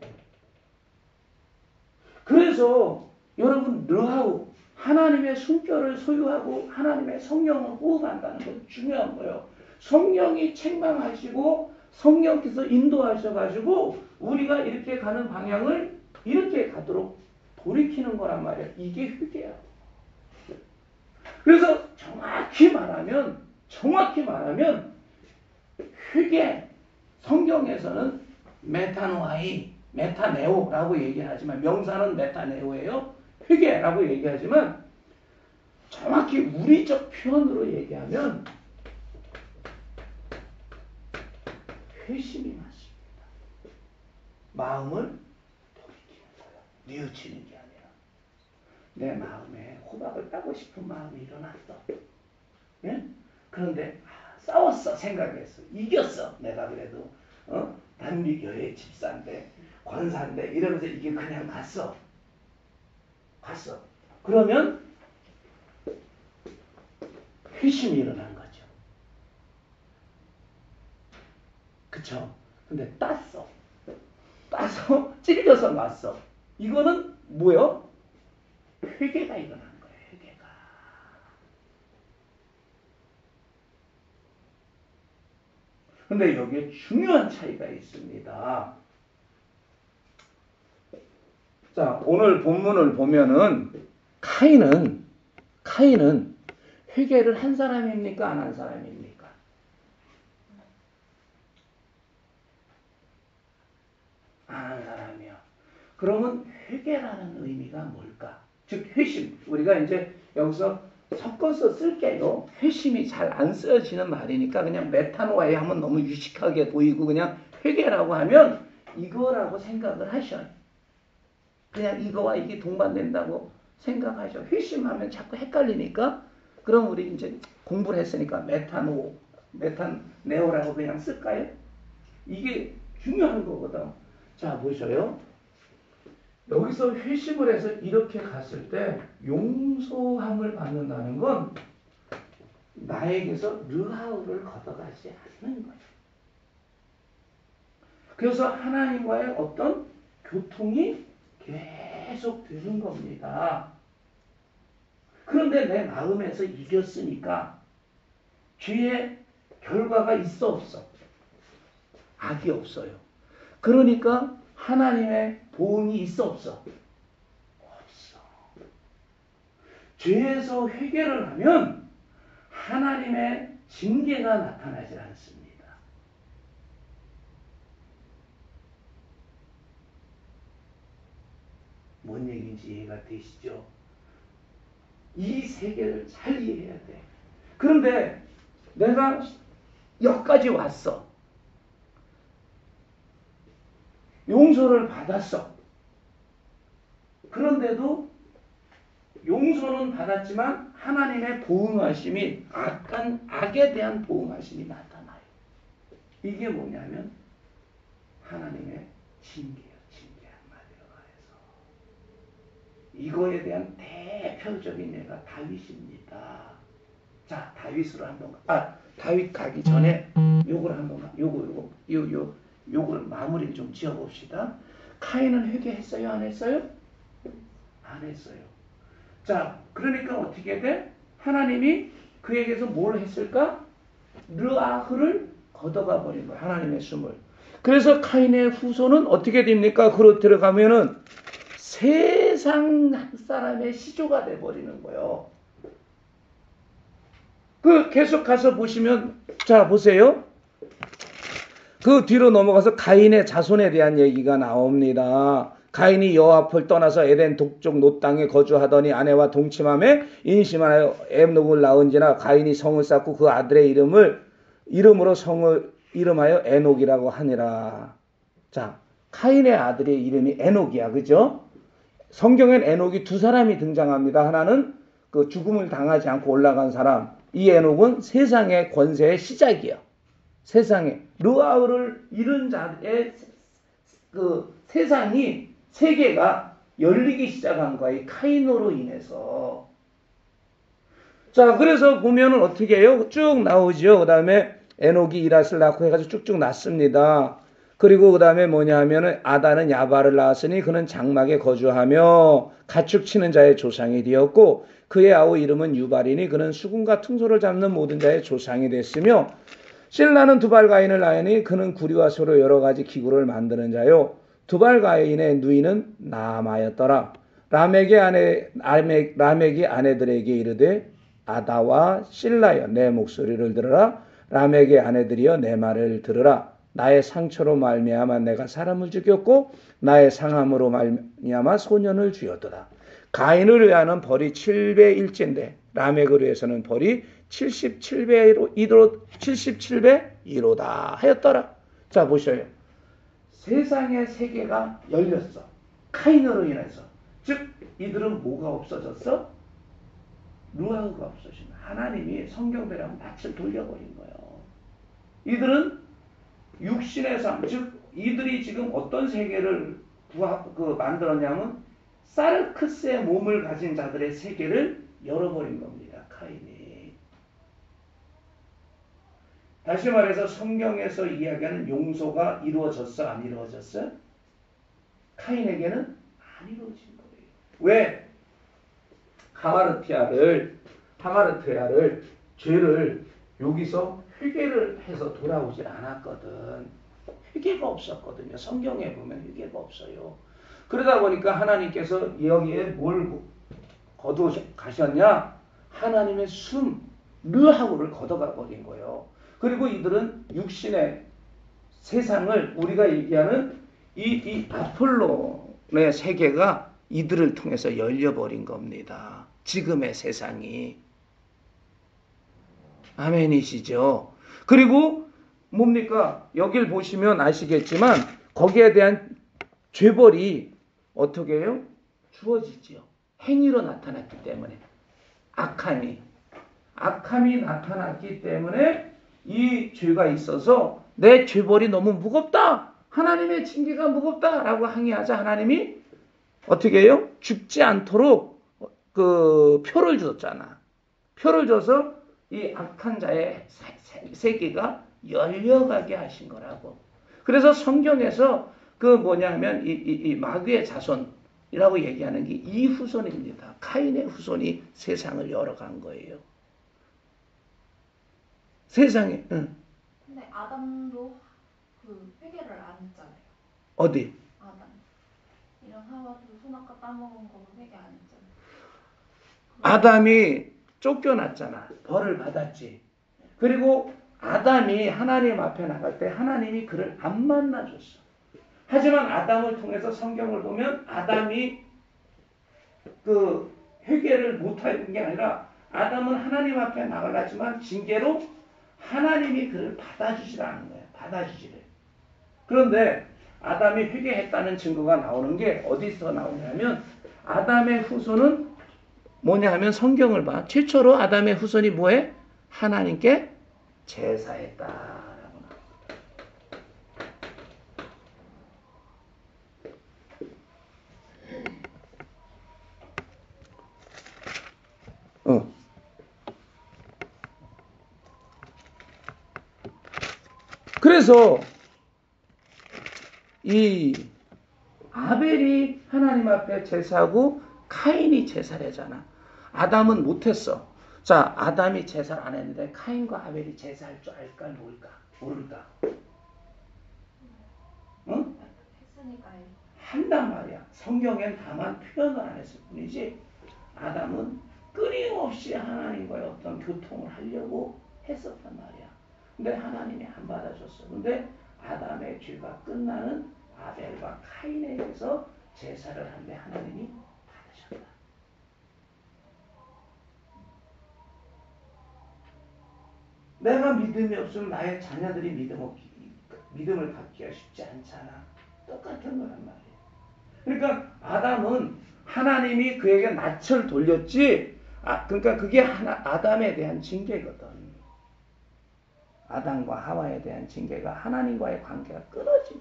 그래서 여러분 느하우 하나님의 숨결을 소유하고 하나님의 성령을 호흡한다는 건 중요한 거예요. 성령이 책망하시고 성령께서 인도하셔가지고 우리가 이렇게 가는 방향을 이렇게 가도록 돌이키는 거란 말이야. 이게 회개야. 그래서 정확히 말하면 회개 성경에서는 메타네오라고 얘기하지만 명사는 메타네오예요. 회개라고 얘기하지만 정확히 우리적 표현으로 얘기하면 회심이 맞습니다. 마음을 돌이키는 거예요. 뉘우치는 게 아니라 내 마음에 호박을 따고 싶은 마음이 일어났어. 예? 그런데 싸웠어. 생각했어. 이겼어. 내가 그래도 단비교회 집사인데 권사인데 이러면서 이게 그냥 갔어. 그러면 회심이 일어난 거죠. 그쵸? 근데 따서 찔려서 났어. 이거는 뭐요? 회개가 일어난 거예요. 회개가. 근데 여기에 중요한 차이가 있습니다. 자, 오늘 본문을 보면은 카인은 회개를 한 사람입니까? 안 한 사람입니까? 안 한 사람이요. 그러면 회개라는 의미가 뭘까? 즉 회심. 우리가 이제 여기서 섞어서 쓸게요. 회심이 잘 안 쓰여지는 말이니까 그냥 메타노아에 하면 너무 유식하게 보이고 그냥 회개라고 하면 이거라고 생각을 하셔요. 그냥 이거와 이게 동반된다고 생각하죠. 회심하면 자꾸 헷갈리니까 그럼 우리 이제 공부를 했으니까 메타네오라고 그냥 쓸까요? 이게 중요한 거거든. 자, 보셔요. 여기서 회심을 해서 이렇게 갔을 때 용서함을 받는다는 건 나에게서 르하우를 걷어가지 않는 거예요. 그래서 하나님과의 어떤 교통이 계속 되는 겁니다. 그런데 내 마음에서 이겼으니까 죄의 결과가 있어 없어? 악이 없어요. 그러니까 하나님의 보응이 있어 없어? 없어. 죄에서 회개를 하면 하나님의 징계가 나타나지 않습니다. 뭔 얘기인지 이해가 되시죠? 이 세계를 잘 이해해야 돼. 그런데 내가 여기까지 왔어. 용서를 받았어. 그런데도 용서는 받았지만 하나님의 보응하심이 악에 대한 보응하심이 나타나요. 이게 뭐냐면 하나님의 징계예요. 징계 한마디로 말해서. 이거에 대한 대표적인 예가 다윗입니다. 자, 다윗으로 한번 다윗 가기 전에 요걸 한번 요걸 마무리를 좀 지어봅시다. 카인은 회개했어요? 안 했어요? 안 했어요. 자, 그러니까 어떻게 돼? 하나님이 그에게서 뭘 했을까? 르아흐를 걷어가 버린 거예요. 하나님의 숨을. 그래서 카인의 후손은 어떻게 됩니까? 그로 들어가면은 세상 사람의 시조가 돼 버리는 거예요. 그 계속 가서 보시면 자 보세요. 그 뒤로 넘어가서 가인의 자손에 대한 얘기가 나옵니다. 가인이 여호와 앞을 떠나서 에덴 동쪽 놋 땅에 거주하더니 아내와 동침함에 인심하여 에녹을 낳은지라 가인이 성을 쌓고 그 아들의 이름으로 성을 이름하여 에녹이라고 하니라. 자, 카인의 아들의 이름이 에녹이야, 그죠? 성경엔 에녹이 두 사람이 등장합니다. 하나는 그 죽음을 당하지 않고 올라간 사람. 이 에녹은 세상의 권세의 시작이야. 세상에 르아우를 잃은 자의 그 세계가 열리기 시작한 거야. 이 카인으로 인해서. 자, 그래서 보면은 어떻게 해요? 쭉 나오죠. 그 다음에 에녹이 이랏을 낳고 해가지고 쭉쭉 낳습니다. 그리고 그 다음에 뭐냐 하면은 아다는 야발을 낳았으니 그는 장막에 거주하며 가축 치는 자의 조상이 되었고 그의 아우 이름은 유발이니 그는 수금과 퉁소를 잡는 모든 자의 조상이 됐으며 실라는 두발가인을 낳으니 그는 구리와 소로 여러 가지 기구를 만드는 자요. 두발가인의 누이는 나아마였더라. 라멕이 아내들에게 이르되 아다와 실라여 내 목소리를 들으라. 라멕의 아내들이여 내 말을 들으라. 나의 상처로 말미암아 내가 사람을 죽였고 나의 상함으로 말미암아 소년을 주었도다. 가인을 위하여는 벌이 7배 일제인데 라멕을 위해서는 벌이 77배 1호다 하였더라. 자 보셔요. 세상의 세계가 열렸어. 카인으로 인해서. 즉 이들은 뭐가 없어졌어? 르아우가 없어진 거야. 하나님이 성경대로 낯을 돌려버린 거예요. 이들은 육신의 삶, 즉 이들이 지금 어떤 세계를 만들었냐면 사르크스의 몸을 가진 자들의 세계를 열어버린 겁니다. 카인이. 다시 말해서 성경에서 이야기하는 용서가 이루어졌어? 안 이루어졌어? 카인에게는 안 이루어진 거예요. 왜? 하마르티아를 죄를 여기서 회개를 해서 돌아오질 않았거든. 회개가 없었거든요. 성경에 보면 회개가 없어요. 그러다 보니까 하나님께서 여기에 뭘 거두어 가셨냐? 하나님의 르하고를 걷어가 버린 거예요. 그리고 이들은 육신의 세상을 우리가 얘기하는 이 아폴로의 세계가 이들을 통해서 열려버린 겁니다. 지금의 세상이. 아멘이시죠? 그리고 뭡니까? 여길 보시면 아시겠지만 거기에 대한 죄벌이 어떻게 해요? 주어지죠. 행위로 나타났기 때문에. 악함이 나타났기 때문에 이 죄가 있어서 내 죄벌이 너무 무겁다. 하나님의 징계가 무겁다라고 항의하자 하나님이 어떻게 해요? 죽지 않도록 그 표를 줬잖아. 표를 줘서 이 악한 자의 세계가 열려가게 하신 거라고. 그래서 성경에서 그 뭐냐면 이 마귀의 자손이라고 얘기하는 게 이 후손입니다. 카인의 후손이 세상을 열어간 거예요. 세상에. 응. 근데 아담도 그 회개를 안 했잖아요. 어디? 아담. 이런 하와도 손 아까 따먹은 거 회개 안 했잖아요. 아담이 쫓겨났잖아. 벌을 받았지. 그리고 아담이 하나님 앞에 나갈 때 하나님이 그를 안 만나줬어. 하지만 아담을 통해서 성경을 보면 아담이 그 회개를 못하는 게 아니라 아담은 하나님 앞에 나가려지만 징계로 하나님이 그를 받아주시라는 거예요. 받아주시래. 그런데 아담이 회개했다는 증거가 나오는 게 어디서 나오냐면 아담의 후손은 뭐냐 하면 성경을 봐. 최초로 아담의 후손이 뭐해? 하나님께 제사했다라고 나와. 그래서 이 아벨이 하나님 앞에 제사하고 카인이 제사를 하잖아. 아담은 못했어. 자, 아담이 제사를 안 했는데 카인과 아벨이 제사할 줄 알까 모를까? 응? 했으니까요. 한단 말이야. 성경엔 다만 표현을 안 했을 뿐이지 아담은 끊임없이 하나님과의 어떤 교통을 하려고 했었단 말이야. 근데 하나님이 안 받아줬어. 근데 아담의 죄가 끝나는 아벨과 카인에게서 제사를 한데 하나님이 받으셨다. 내가 믿음이 없으면 나의 자녀들이 믿음을 갖기가 쉽지 않잖아. 똑같은 거란 말이에요. 그러니까 아담은 하나님이 그에게 낯을 돌렸지. 그러니까 그게 아담에 대한 징계거든. 아담과 하와에 대한 징계가 하나님과의 관계가 끊어진.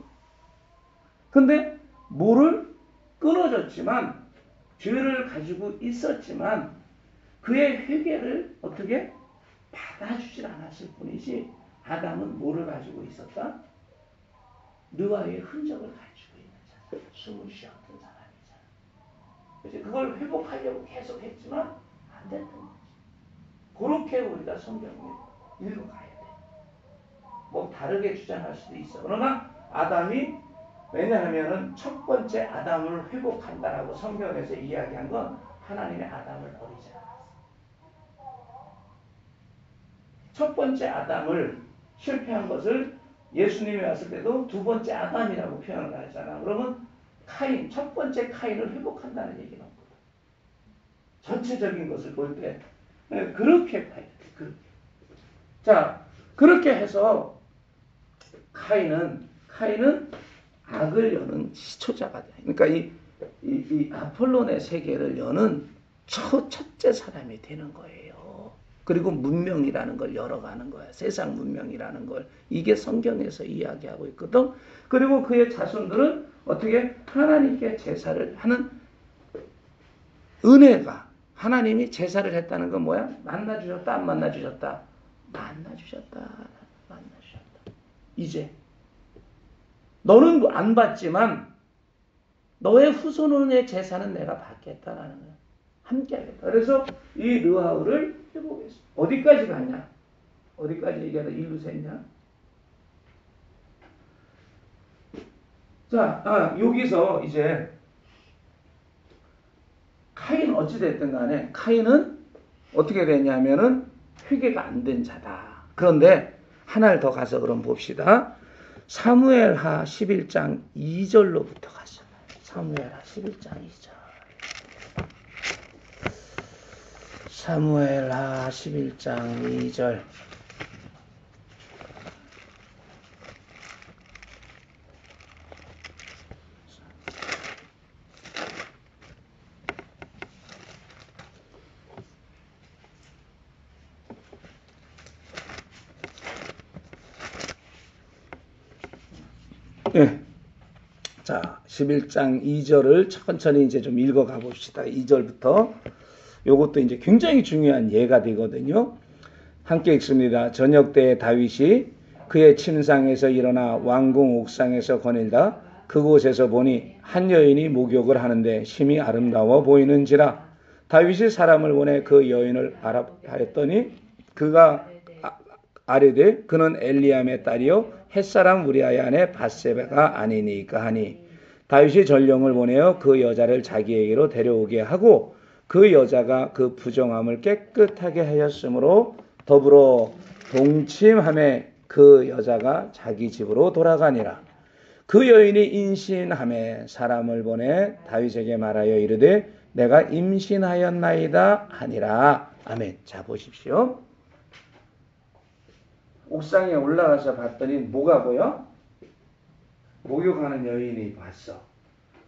근데 뭐를 끊어졌지만 죄를 가지고 있었지만 그의 회개를 어떻게 받아주질 않았을 뿐이지 아담은 뭐를 가지고 있었다? 느와의 흔적을 가지고 있는 자잖아. 숨을 쉬었던 사람이잖아. 그걸 회복하려고 계속 했지만 안 됐던 거지. 그렇게 우리가 성경을 읽어가야 돼. 뭐 다르게 주장할 수도 있어. 그러나 아담이 왜냐하면은 첫 번째 아담을 회복한다라고 성경에서 이야기한 건 하나님의 아담을 버리지 않았어. 첫 번째 아담을 실패한 것을 예수님이 왔을 때도 두 번째 아담이라고 표현을 하잖아. 그러면 첫 번째 카인을 회복한다는 얘기는 없거든. 전체적인 것을 볼 때 그렇게 봐야 돼. 그렇게. 자, 그렇게 해서 카인은 악을 여는 시초자가 돼. 그러니까 이 아폴론의 세계를 여는 첫째 사람이 되는 거예요. 그리고 문명이라는 걸 열어가는 거야. 세상 문명이라는 걸. 이게 성경에서 이야기하고 있거든. 그리고 그의 자손들은 어떻게 하나님께 제사를 하는 은혜가 하나님이 제사를 했다는 건 뭐야? 만나주셨다 안 만나주셨다? 만나주셨다. 이제 너는 안 받지만 너의 후손의 제사는 내가 받겠다라는 거야. 함께 하겠다. 그래서 이 르하우를 회복했어. 어디까지 갔냐? 어디까지 얘기하다 일로 샜냐? 자, 여기서 이제 카인 어찌됐든 간에 카인은 어떻게 됐냐면은 회개가 안 된 자다. 그런데 하나를 더 가서 그럼 봅시다. 사무엘하 11장 2절로부터 가죠. 사무엘하 11장 2절. 사무엘하 11장 2절. 예. 자, 11장 2절을 천천히 이제 좀 읽어가 봅시다. 2절부터. 요것도 이제 굉장히 중요한 예가 되거든요. 함께 읽습니다. 저녁 때에 다윗이 그의 침상에서 일어나 왕궁 옥상에서 거닐다 그곳에서 보니 한 여인이 목욕을 하는데 심히 아름다워 보이는지라. 다윗이 사람을 보내 그 여인을 알아하였더니 그가 아뢰되 그는 엘리암의 딸이요 햇사람 우리아의 아내 밧세바가 아니니까 하니, 다윗이 전령을 보내어 그 여자를 자기에게로 데려오게 하고 그 여자가 그 부정함을 깨끗하게 하였으므로 더불어 동침함에 그 여자가 자기 집으로 돌아가니라. 그 여인이 임신함에 사람을 보내 다윗에게 말하여 이르되 내가 임신하였나이다 하니라. 아멘. 자, 보십시오. 옥상에 올라가서 봤더니 뭐가 보여? 목욕하는 여인이 봤어.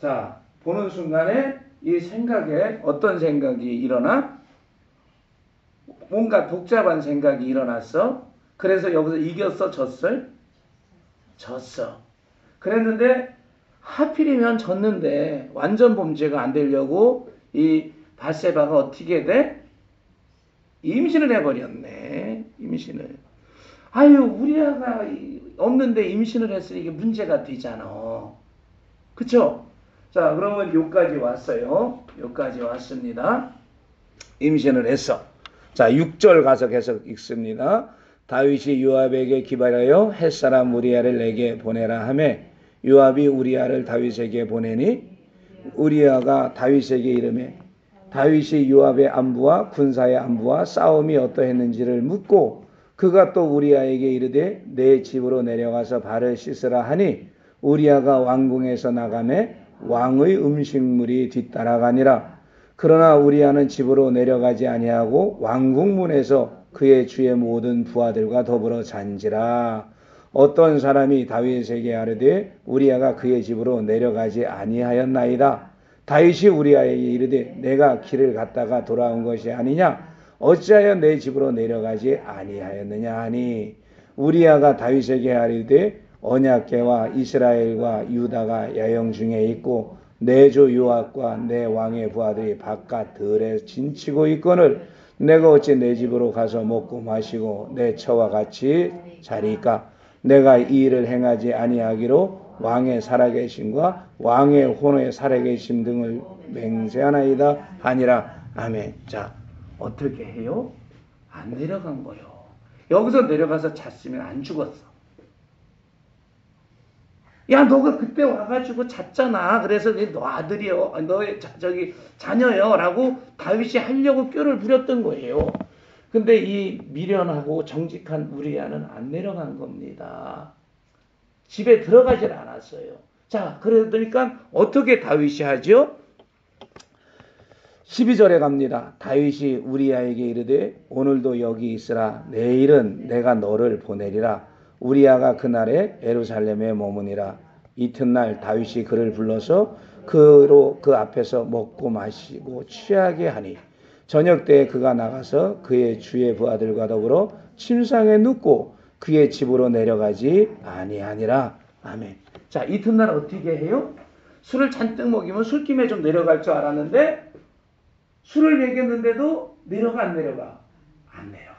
자, 보는 순간에 이 생각에 어떤 생각이 일어나? 뭔가 복잡한 생각이 일어났어. 그래서 여기서 이겼어? 졌어? 졌어. 그랬는데 하필이면 졌는데 완전 범죄가 안 되려고 이 밧세바가 어떻게 돼? 임신을 해버렸네. 임신을. 아유, 우리아가 없는데 임신을 했으니 이게 문제가 되잖아. 그쵸? 자, 그러면 여기까지 왔어요. 여기까지 왔습니다. 임신을 했어. 자, 6절 가서 계속 읽습니다. 다윗이 요압에게 기발하여 햇사람 우리아를 내게 보내라 하며 요압이 우리아를 다윗에게 보내니 우리아가 다윗에게 이르매 다윗이 요압의 안부와 군사의 안부와 싸움이 어떠했는지를 묻고 그가 또 우리아에게 이르되 내 집으로 내려가서 발을 씻으라 하니 우리아가 왕궁에서 나가매 왕의 음식물이 뒤따라가니라. 그러나 우리아는 집으로 내려가지 아니하고 왕궁 문에서 그의 주의 모든 부하들과 더불어 잔지라. 어떤 사람이 다윗에게 아뢰되 우리아가 그의 집으로 내려가지 아니하였나이다. 다윗이 우리아에게 이르되 내가 길을 갔다가 돌아온 것이 아니냐. 어찌하여 내 집으로 내려가지 아니하였느냐 하니 우리아가 다윗에게 아뢰되 언약궤와 이스라엘과 유다가 야영 중에 있고 내 조 요압과 내 왕의 부하들이 바깥 들에 진치고 있거늘 내가 어찌 내 집으로 가서 먹고 마시고 내 처와 같이 자리까. 내가 이 일을 행하지 아니하기로 왕의 살아계심과 왕의 혼의 살아계심 등을 맹세하나이다 하니라. 아멘. 자, 어떻게 해요? 안 내려간 거요. 여기서 내려가서 잤으면 안 죽었어. 야, 너가 그때 와가지고 잤잖아. 그래서 너 아들이요, 너의 자녀요 라고 다윗이 하려고 꾀를 부렸던 거예요. 근데 이 미련하고 정직한 우리아는 안 내려간 겁니다. 집에 들어가질 않았어요. 자, 그러니까 어떻게 다윗이 하죠? 12절에 갑니다. 다윗이 우리아에게 이르되 오늘도 여기 있으라. 내일은 내가 너를 보내리라. 우리아가 그날에 예루살렘에 머무니라. 이튿날 다윗이 그를 불러서 그 앞에서 먹고 마시고 취하게 하니 저녁 때에 그가 나가서 그의 주의 부하들과 더불어 침상에 눕고 그의 집으로 내려가지 아니하니라. 아멘. 자, 이튿날 어떻게 해요? 술을 잔뜩 먹이면 술김에 좀 내려갈 줄 알았는데 술을 먹였는데도 내려가 안 내려가? 안 내려갑니다.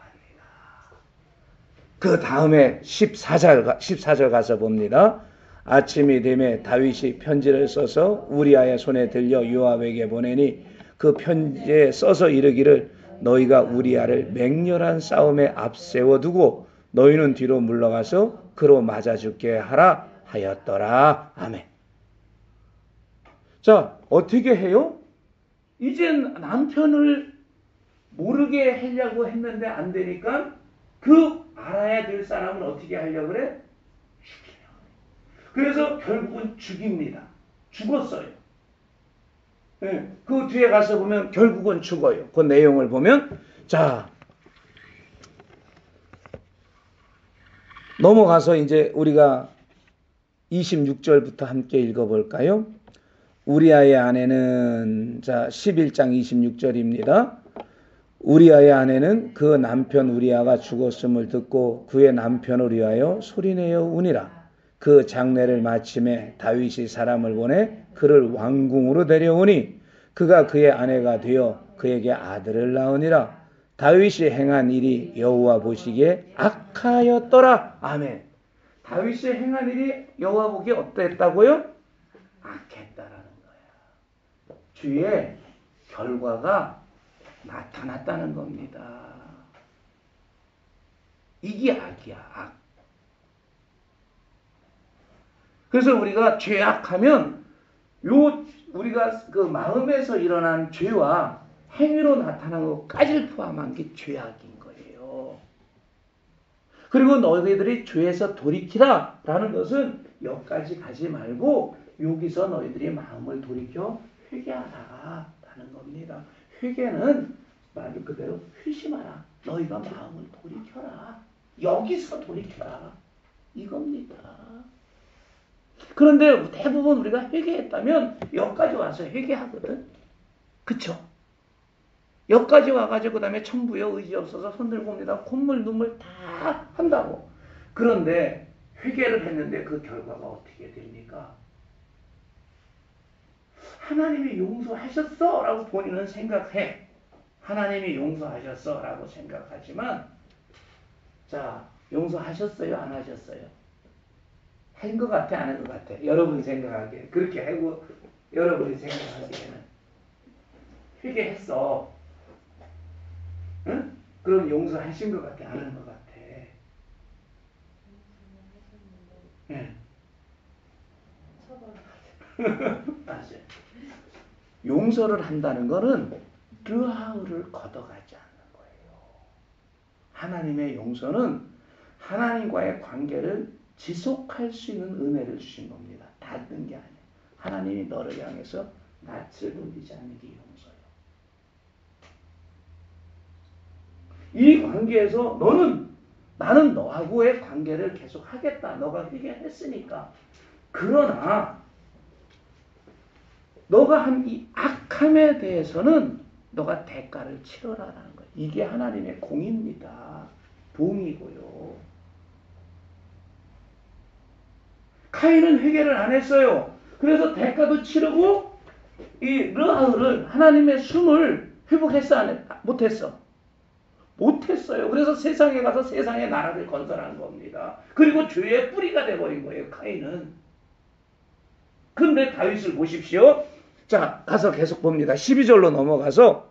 그 다음에 14절 가서 봅니다. 아침이 되매 다윗이 편지를 써서 우리아의 손에 들려 요압에게 보내니 그 편지에 써서 이르기를 너희가 우리아를 맹렬한 싸움에 앞세워 두고 너희는 뒤로 물러가서 그로 맞아 죽게 하라 하였더라. 아멘. 자, 어떻게 해요? 이제 남편을 모르게 하려고 했는데 안 되니까 그 알아야 될 사람은 어떻게 하려고 그래? 죽이려고. 그래서 결국은 죽입니다. 죽었어요. 네, 그 뒤에 가서 보면 결국은 죽어요. 그 내용을 보면 자 넘어가서 이제 우리가 26절부터 함께 읽어볼까요? 우리아의 아내는 자 11장 26절입니다. 우리아의 아내는 그 남편 우리아가 죽었음을 듣고 그의 남편을 위하여 소리내어 우니라. 그 장례를 마침에 다윗이 사람을 보내 그를 왕궁으로 데려오니 그가 그의 아내가 되어 그에게 아들을 낳으니라. 다윗이 행한 일이 여호와 보시기에 악하였더라. 아멘. 다윗이 행한 일이 여호와 보기에 어땠다고요? 악했다라는 거야. 주의 결과가 나타났다는 겁니다. 이게 악이야, 악. 그래서 우리가 죄악하면 우리가 그 마음에서 일어난 죄와 행위로 나타난 것까지를 포함한 게 죄악인 거예요. 그리고 너희들이 죄에서 돌이키라 라는 것은 여기까지 가지 말고 여기서 너희들이 마음을 돌이켜 회개하라 라는 겁니다. 회개는 말 그대로 회심하라. 너희가 마음을 돌이켜라. 여기서 돌이켜라. 이겁니다. 그런데 대부분 우리가 회개했다면 여기까지 와서 회개하거든. 그쵸? 여기까지 와가지고 그 다음에 천부여 의지 없어서 손 들고 옵니다. 콧물 눈물 다 한다고. 그런데 회개를 했는데 그 결과가 어떻게 됩니까? 하나님이 용서하셨어 라고 본인은 생각해. 하나님이 용서하셨어 라고 생각하지만 자 용서하셨어요? 안 하셨어요? 한 것 같아? 안 한 것 같아? 여러분 생각하기에 그렇게 하고 여러분이 생각하기에는 회개했어. 응? 그럼 용서하신 것 같아? 안 한 것 같아? 네. 맞아요. 용서를 한다는 것은 르하우를 걷어가지 않는 거예요. 하나님의 용서는 하나님과의 관계를 지속할 수 있는 은혜를 주신 겁니다. 닫는 게 아니에요. 하나님이 너를 향해서 낯을 돌리지 않는 게 용서예요. 이 관계에서 나는 너하고의 관계를 계속 하겠다. 너가 회개했으니까. 그러나 너가 한 이 악함에 대해서는 너가 대가를 치러라라는 거예요. 이게 하나님의 공입니다. 봉이고요. 카인은 회개를 안 했어요. 그래서 대가도 치르고 이 르하우를 하나님의 숨을 회복했어 안 했다? 못했어. 못했어요. 그래서 세상에 가서 세상의 나라를 건설한 겁니다. 그리고 죄의 뿌리가 돼버린 거예요. 카인은. 근데 다윗을 보십시오. 자, 가서 계속 봅니다. 12절로 넘어가서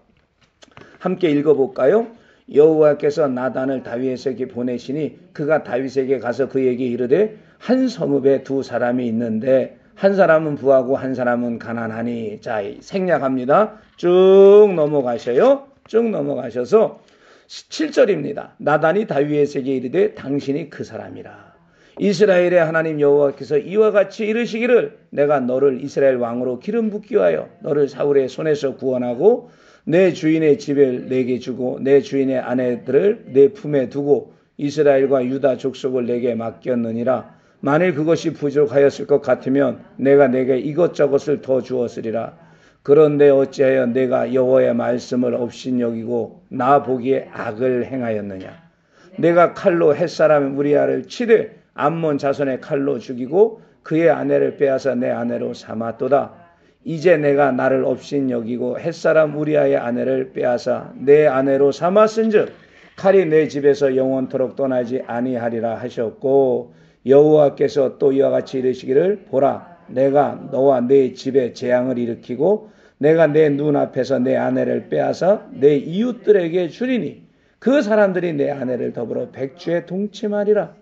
함께 읽어볼까요? 여호와께서 나단을 다윗에게 보내시니 그가 다윗에게 가서 그에게 이르되 한 성읍에 두 사람이 있는데 한 사람은 부하고 한 사람은 가난하니. 자, 생략합니다. 쭉 넘어가셔요. 쭉 넘어가셔서 7절입니다. 나단이 다윗에게 이르되 당신이 그 사람이라. 이스라엘의 하나님 여호와께서 이와 같이 이르시기를 내가 너를 이스라엘 왕으로 기름 붓기 위하여 너를 사울의 손에서 구원하고 내 주인의 집을 내게 주고 내 주인의 아내들을 내 품에 두고 이스라엘과 유다 족속을 내게 맡겼느니라. 만일 그것이 부족하였을 것 같으면 내가 내게 이것저것을 더 주었으리라. 그런데 어찌하여 내가 여호와의 말씀을 업신여기고 나 보기에 악을 행하였느냐. 내가 칼로 햇사람 우리아를 치되 암몬 자손의 칼로 죽이고 그의 아내를 빼앗아 내 아내로 삼았도다. 이제 내가 나를 업신여기고 햇사람 우리아의 아내를 빼앗아 내 아내로 삼았은즉 칼이 내 집에서 영원토록 떠나지 아니하리라 하셨고 여호와께서 또 이와 같이 이르시기를 보라 내가 너와 내 집에 재앙을 일으키고 내가 내 눈앞에서 내 아내를 빼앗아 내 이웃들에게 주리니 그 사람들이 내 아내를 더불어 백주에 동침하리라.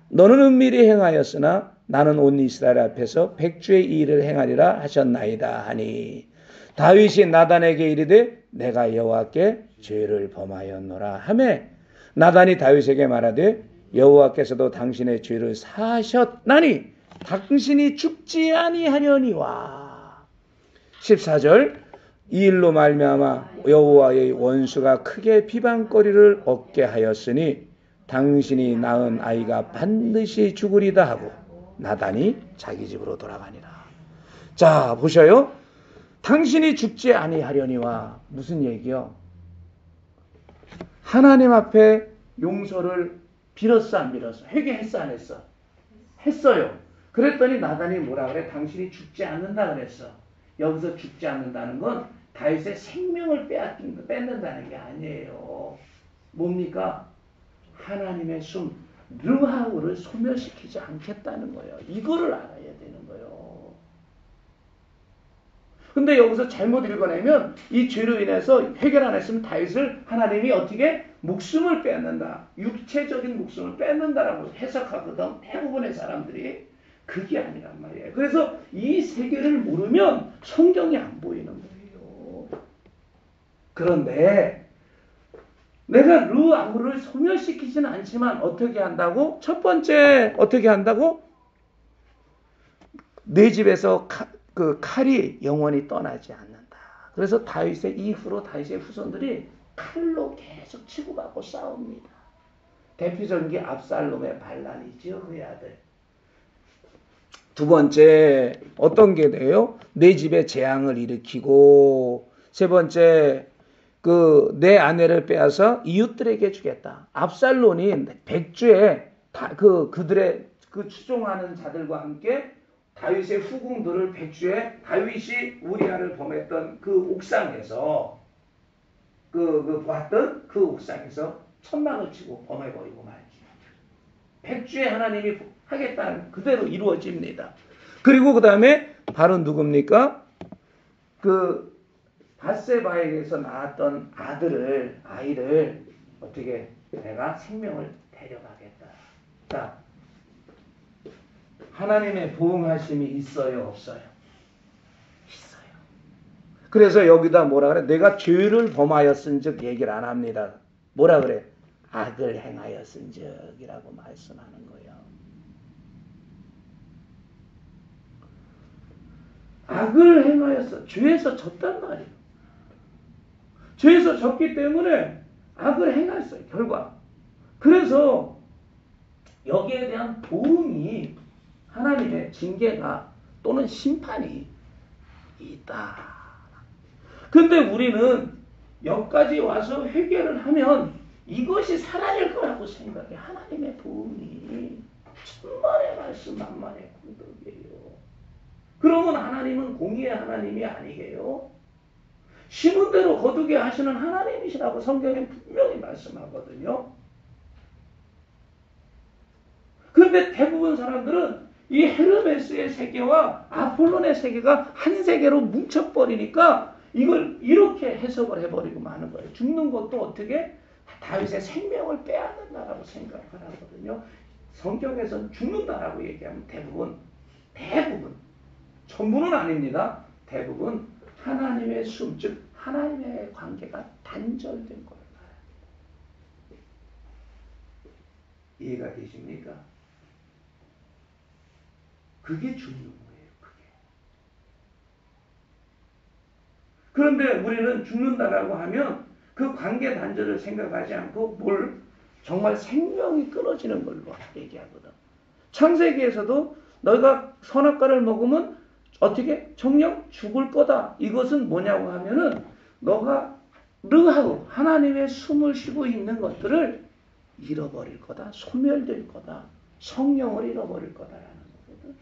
너는 은밀히 행하였으나 나는 온 이스라엘 앞에서 백주의 이 일을 행하리라 하셨나이다 하니. 다윗이 나단에게 이르되 내가 여호와께 죄를 범하였노라 하매 나단이 다윗에게 말하되 여호와께서도 당신의 죄를 사하셨나니 당신이 죽지 아니하려니와. 14절 이 일로 말미암아 여호와의 원수가 크게 비방거리를 얻게 하였으니 당신이 낳은 아이가 반드시 죽으리다 하고 나단이 자기 집으로 돌아가니라. 자 보셔요. 당신이 죽지 아니하려니와 무슨 얘기요? 하나님 앞에 용서를 빌었어 안 빌었어? 회개했어 안 했어? 했어요. 그랬더니 나단이 뭐라 그래? 당신이 죽지 않는다 그랬어. 여기서 죽지 않는다는 건 다윗의 생명을 뺏는다는 게 아니에요. 뭡니까? 하나님의 숨 르하우를 소멸시키지 않겠다는 거예요. 이거를 알아야 되는 거예요. 근데 여기서 잘못 읽어내면 이 죄로 인해서 해결 안 했으면 다윗을 하나님이 어떻게 목숨을 뺏는다. 육체적인 목숨을 뺏는다라고 해석하거든. 대부분의 사람들이. 그게 아니란 말이에요. 그래서 이 세계를 모르면 성경이 안 보이는 거예요. 그런데 내가 르아우를 소멸시키지는 않지만 어떻게 한다고? 첫 번째 어떻게 한다고? 내 집에서 그 칼이 영원히 떠나지 않는다. 그래서 다윗의 이후로 다윗의 후손들이 칼로 계속 치고받고 싸웁니다. 대표적인 게 압살롬의 반란이지요. 그 아들. 두 번째 어떤 게 돼요? 내 집에 재앙을 일으키고 세 번째 내 아내를 빼앗아 이웃들에게 주겠다. 압살롬이 백주에 그들의 추종하는 자들과 함께 다윗의 후궁들을 백주에 다윗이 우리아를 범했던 그 옥상에서 보았던 그 옥상에서 천막을 치고 범해버리고 말이죠. 백주에 하나님이 하겠다는 그대로 이루어집니다. 그리고 그 다음에 바로 누굽니까? 밧세바에게서 낳았던 아이를 어떻게 내가 생명을 데려가겠다. 자, 하나님의 보응하심이 있어요, 없어요? 있어요. 그래서 여기다 뭐라 그래? 내가 죄를 범하였은즉 얘기를 안 합니다. 뭐라 그래? 악을 행하였은즉이라고 말씀하는 거예요. 악을 행하였어. 죄에서 졌단 말이에요. 죄에서 졌기 때문에 악을 행했어요. 결과. 그래서 여기에 대한 보응이 하나님의 징계가 또는 심판이 있다. 근데 우리는 여기까지 와서 회개를 하면 이것이 사라질 거라고 생각해. 하나님의 보응이 천만의 말씀 만만의 공덕이에요. 그러면 하나님은 공의의 하나님이 아니게요. 심은 대로 거두게 하시는 하나님이시라고 성경에 분명히 말씀하거든요. 그런데 대부분 사람들은 이 헤르메스의 세계와 아폴론의 세계가 한 세계로 뭉쳐버리니까 이걸 이렇게 해석을 해버리고 마는 거예요. 죽는 것도 어떻게? 다윗의 생명을 빼앗는다라고 생각을 하거든요. 성경에서는 죽는다라고 얘기하면 대부분 전부는 아닙니다. 대부분 하나님의 숨, 즉 하나님의 관계가 단절된 걸 말합니다. 이해가 되십니까? 그게 죽는 거예요. 그게. 그런데 우리는 죽는다라고 하면 그 관계 단절을 생각하지 않고 정말 생명이 끊어지는 걸로 얘기하거든. 창세기에서도 너희가 선악과를 먹으면 어떻게? 정령 죽을 거다. 이것은 뭐냐고 하면은 너가 르하우 하나님의 숨을 쉬고 있는 것들을 잃어버릴 거다. 소멸될 거다. 성령을 잃어버릴 거다라는 거거든.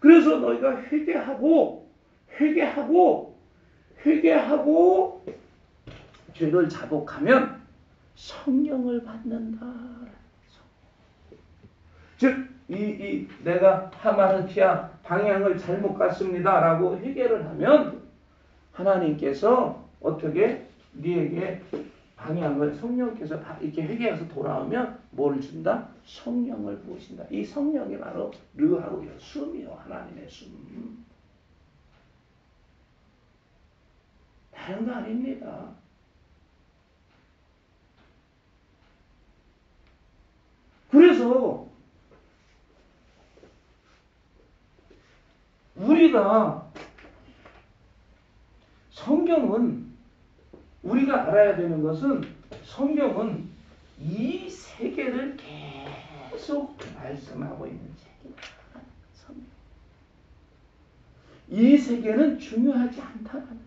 그래서 너희가 회개하고 죄를 자복하면 성령을 받는다. 즉 내가 하마르티아 방향을 잘못 갔습니다라고 회개를 하면 하나님께서 어떻게 네에게 방향을 성령께서 이렇게 회개해서 돌아오면 뭘 준다? 성령을 부으신다. 이 성령이 바로 르하우요, 숨이요, 하나님의 숨. 다른 거 아닙니다. 그래서 우리가 성경은 우리가 알아야 되는 것은 성경은 이 세계를 계속 말씀하고 있는 책입니다. 이 세계는 중요하지 않다는 거예요.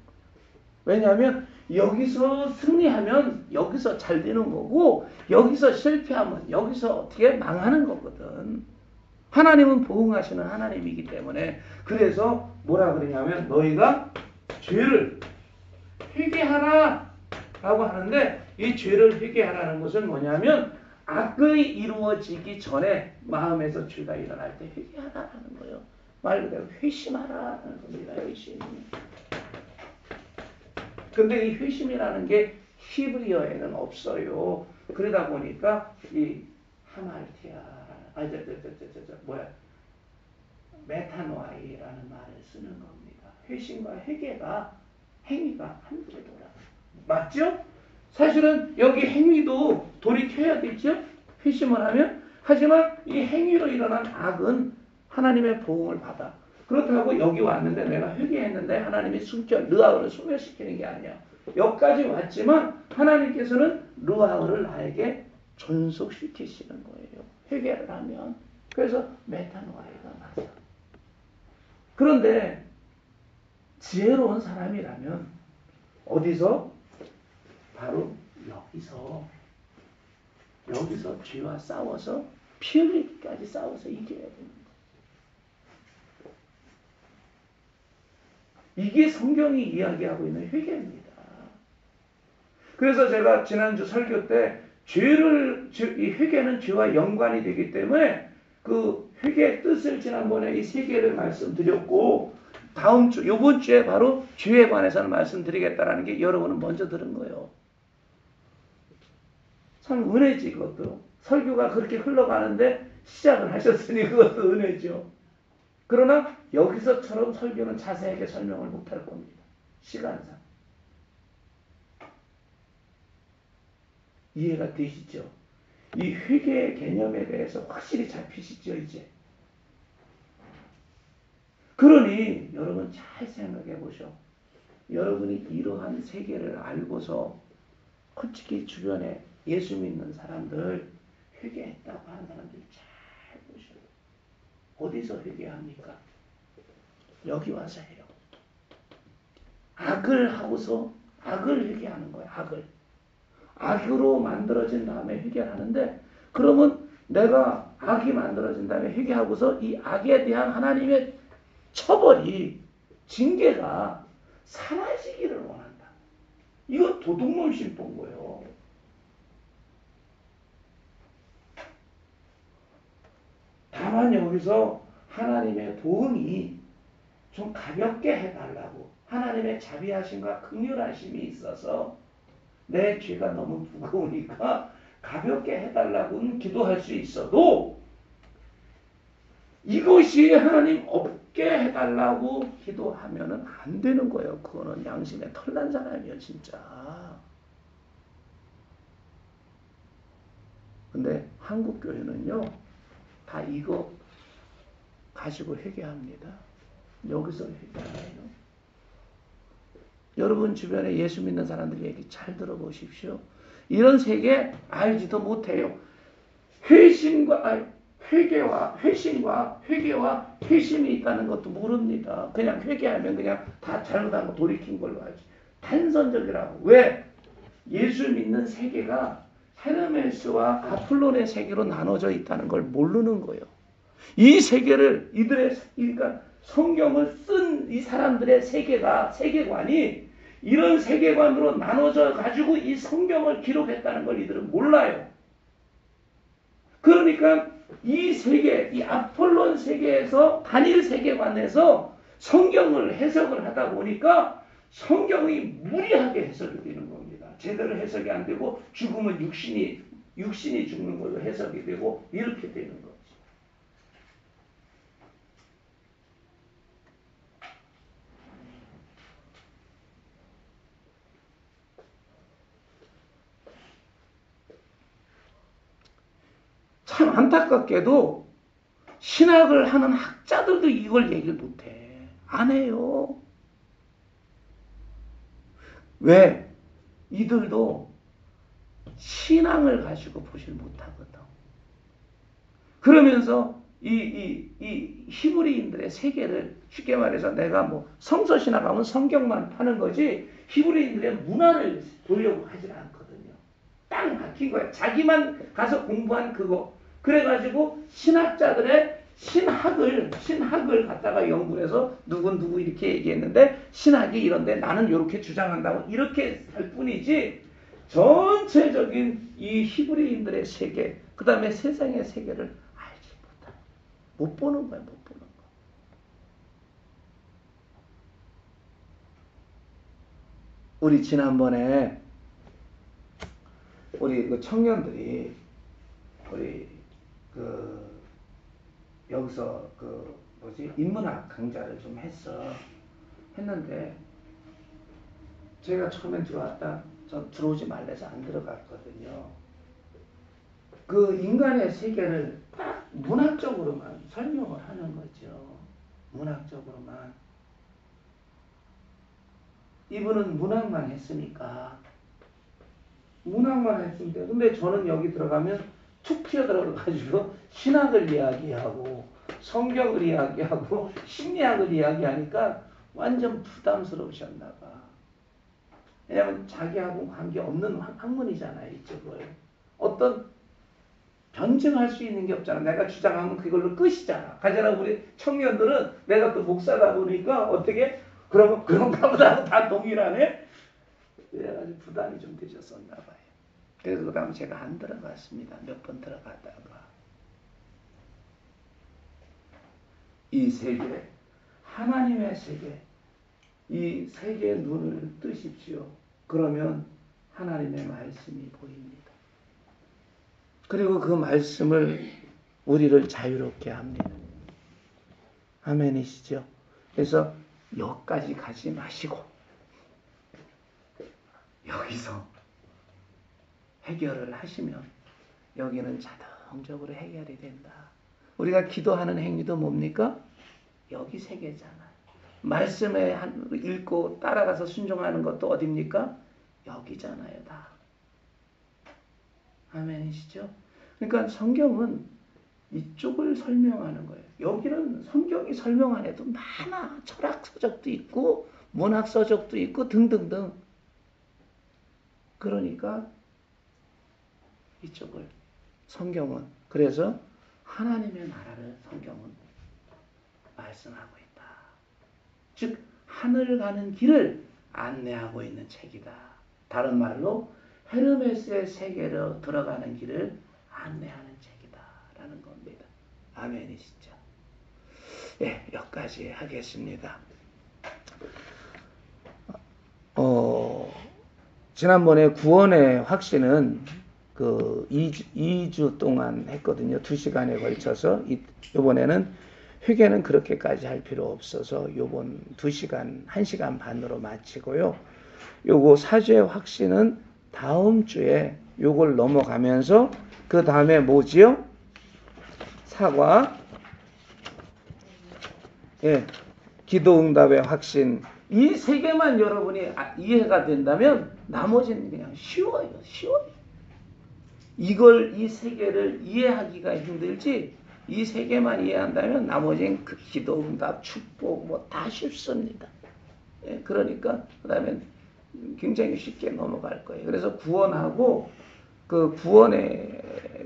왜냐하면 여기서 승리하면 여기서 잘 되는 거고 여기서 실패하면 여기서 어떻게 망하는 거거든. 하나님은 보응하시는 하나님이기 때문에 그래서 뭐라 그러냐면 너희가 죄를 회개하라 라고 하는데 이 죄를 회개하라는 것은 뭐냐면 악이 이루어지기 전에 마음에서 죄가 일어날 때 회개하라는 거예요. 말 그대로 회심하라는 겁니다. 회심. 근데 이 회심이라는 게 히브리어에는 없어요. 그러다 보니까 이 하말티아 메타노아이라는 말을 쓰는 겁니다. 회심과 회개가 행위가 함께 돌아. 맞죠? 사실은 여기 행위도 돌이켜야 되죠? 회심을 하면. 하지만 이 행위로 일어난 악은 하나님의 보응을 받아. 그렇다고 여기 왔는데 내가 회개했는데 하나님이 르아흐를 소멸시키는 게 아니야. 여기까지 왔지만 하나님께서는 르아흐를 나에게 존속시키시는 거예요. 회개를 하면. 그래서 메타노아이가 맞아. 그런데 지혜로운 사람이라면 어디서? 바로 여기서 죄와 싸워서 피 흘리기까지 싸워서 이겨야 되는 거예요. 이게 성경이 이야기하고 있는 회개입니다. 그래서 제가 지난주 설교 때 이 회개는 죄와 연관이 되기 때문에 그 회개의 뜻을 지난번에 이 세 개를 말씀드렸고 이번 주에 바로 죄에 관해서는 말씀드리겠다라는 게 여러분은 먼저 들은 거예요. 참 은혜지 그것도. 설교가 그렇게 흘러가는데 시작을 하셨으니 그것도 은혜죠. 그러나 여기서처럼 설교는 자세하게 설명을 못할 겁니다. 시간상. 이해가 되시죠? 이 회개의 개념에 대해서 확실히 잡히시죠 이제? 그러니 여러분 잘 생각해 보셔. 여러분이 이러한 세계를 알고서 솔직히 주변에 예수 믿는 사람들 회개했다고 하는 사람들 잘 보셔. 어디서 회개합니까? 여기 와서 해요. 악을 하고서 악을 회개하는 거예요. 악으로 만들어진 다음에 회개하는데 그러면 내가 악이 만들어진 다음에 회개하고서 이 악에 대한 하나님의 처벌이 징계가 사라지기를 원한다. 이거 도둑놈 신본 거예요. 다만 여기서 하나님의 도움이 좀 가볍게 해달라고 하나님의 자비하심과 긍휼하심이 있어서 내 죄가 너무 무거우니까 가볍게 해달라고는 기도할 수 있어도 이것이 하나님 없게 해달라고 기도하면은 안 되는 거예요. 그거는 양심에 털난 사람이에요, 진짜. 근데 한국 교회는요, 다 이거 가지고 회개합니다. 여기서 회개해요. 여러분 주변에 예수 믿는 사람들 얘기 잘 들어보십시오. 이런 세계 알지도 못해요. 회심과 회심이 있다는 것도 모릅니다. 그냥 회개하면 그냥 다 잘못한 거 돌이킨 걸로 알지. 단선적이라고. 왜? 예수 믿는 세계가 헤르메스와 아폴론의 세계로 나눠져 있다는 걸 모르는 거예요. 이 세계를 그러니까 성경을 쓴 이 사람들의 세계관이 이런 세계관으로 나눠져 가지고 이 성경을 기록했다는 걸 이들은 몰라요. 그러니까 이 세계, 이 아폴론 세계에서 단일 세계관에서 성경을 해석을 하다 보니까 성경이 무리하게 해석이 되는 겁니다. 제대로 해석이 안 되고 죽으면 육신이 죽는 걸로 해석이 되고 이렇게 되는 거죠. 참 안타깝게도 신학을 하는 학자들도 이걸 얘기를 못해. 안 해요. 왜? 이들도 신앙을 가지고 보질 못하거든. 그러면서 이 히브리인들의 세계를 쉽게 말해서 내가 뭐 성서 신학하면 성경만 파는 거지 히브리인들의 문화를 보려고 하질 않거든요. 딱 막힌 거야. 자기만 가서 공부한 그거. 그래가지고 신학자들의 신학을 갖다가 연구해서 누구 이렇게 얘기했는데 신학이 이런데 나는 이렇게 주장한다고 이렇게 할 뿐이지 전체적인 이 히브리인들의 세계 그 다음에 세상의 세계를 알지 못해. 못 보는 거야. 못 보는 거. 우리 지난번에 우리 그 청년들이 우리 여기서 인문학 강좌를 좀 했는데 제가 처음에 전 들어오지 말래서 안 들어갔거든요. 그 인간의 세계를 딱 문학적으로만 설명을 하는 거죠. 문학적으로만. 이분은 문학만 했으니까. 근데 저는 여기 들어가면 툭 튀어들어가가지고 신학을 이야기하고 성경을 이야기하고 심리학을 이야기하니까 완전 부담스러우셨나 봐. 왜냐면 자기하고 관계없는 학문이잖아요. 이쪽을. 어떤 변증할 수 있는 게 없잖아. 내가 주장하면 그걸로 끝이잖아. 가잖아. 우리 청년들은 내가 또 목사다 보니까 어떻게 그런가 보다 다 동일하네. 그래가지고 부담이 좀 되셨었나 봐요. 그래서 그 다음에 제가 안 들어갔습니다. 몇 번 들어갔다가. 이 세계, 하나님의 세계, 이 세계의 눈을 뜨십시오. 그러면 하나님의 말씀이 보입니다. 그리고 그 말씀을 우리를 자유롭게 합니다. 아멘이시죠? 그래서 여기까지 가지 마시고 여기서 해결을 하시면 여기는 자동적으로 해결이 된다. 우리가 기도하는 행위도 뭡니까? 여기 세계잖아요. 말씀에 읽고 따라가서 순종하는 것도 어딥니까? 여기잖아요. 다. 아멘이시죠? 그러니까 성경은 이쪽을 설명하는 거예요. 여기는 성경이 설명 안 해도 많아. 철학 서적도 있고 문학 서적도 있고 등등등. 그러니까 이쪽을 성경은 그래서 하나님의 나라를 성경은 말씀하고 있다. 즉 하늘 가는 길을 안내하고 있는 책이다. 다른 말로 헤르메스의 세계로 들어가는 길을 안내하는 책이다라는 겁니다. 아멘이시죠? 예, 여기까지 하겠습니다. 지난번에 구원의 확신은 그 2주 동안 했거든요. 2시간에 걸쳐서. 이번에는 회개는 그렇게까지 할 필요 없어서 요번 2시간, 1시간 반으로 마치고요. 요거 사죄의 확신은 다음 주에 요걸 넘어가면서 그 다음에 뭐지요? 사과, 예, 기도응답의 확신. 이 세 개만 여러분이 이해가 된다면 나머지는 그냥 쉬워요. 이 세 개를 이해하기가 힘들지 이 세 개만 이해한다면 나머지는 그 기도응답, 축복 뭐 다 쉽습니다. 예, 그러니까 그 다음에 굉장히 쉽게 넘어갈 거예요. 그래서 구원하고 그 구원의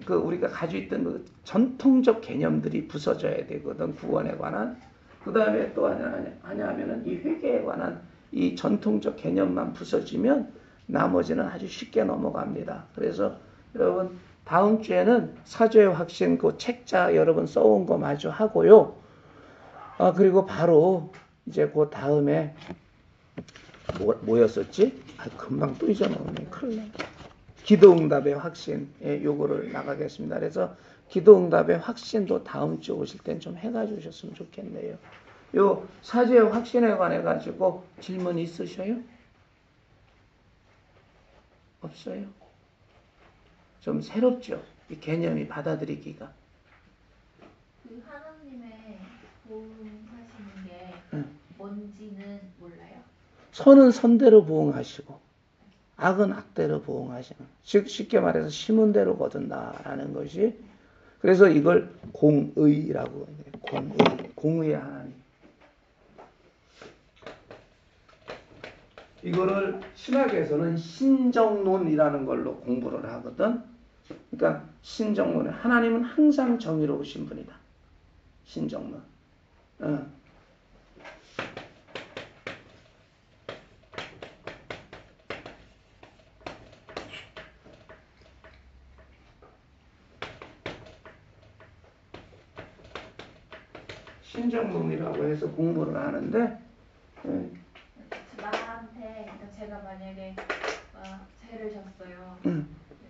그 우리가 가지고 있던 그 전통적 개념들이 부서져야 되거든. 구원에 관한. 그 다음에 또 하냐면은 이 회개에 관한 이 전통적 개념만 부서지면 나머지는 아주 쉽게 넘어갑니다. 그래서 여러분 다음 주에는 사죄의 확신 그 책자 여러분 써온 거 마저 하고요. 그리고 바로 이제 그 다음에 뭐였었지? 금방 또 잊어먹네. 큰일 나네. 기도응답의 확신, 요거를 나가겠습니다. 그래서 기도응답의 확신도 다음 주 오실 땐 좀 해가주셨으면 좋겠네요. 요 사죄의 확신에 관해 가지고 질문 있으셔요? 없어요? 좀 새롭죠. 이 개념이 받아들이기가. 그 하나님의 보응하시는 게 응. 뭔지는 몰라요. 선은 선대로 보응하시고 악은 악대로 보응하시는. 즉 쉽게 말해서 심은 대로 거둔다라는 것이. 그래서 이걸 공의라고 해요. 공의의 하나님. 이거를 신학에서는 신정론이라는 걸로 공부를 하거든. 그러니까 신정론에 하나님은 항상 정의로우신 분이다. 신정론. 신정론이라고 해서 공부를 하는데 나한테 그러니까 제가 만약에 죄를 졌어요. 응.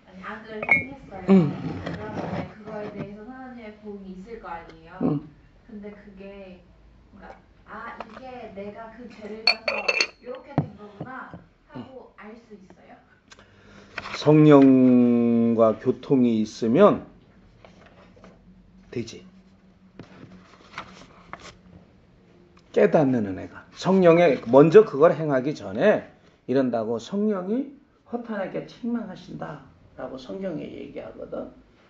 아니 악을 행했어요. 그러면 그거에 대해서 하나님의 보응이 있을 거 아니에요. 응. 근데 그게 그러니까 이게 내가 그 죄를 져서 이렇게 된 거구나 하고 알 수 있어요? 성령과 교통이 있으면 되지. 깨닫는 은혜가. 성령에 먼저 그걸 행하기 전에 이런다고 성령이 허탄하게 책망하신다라고 성경에 얘기하거든.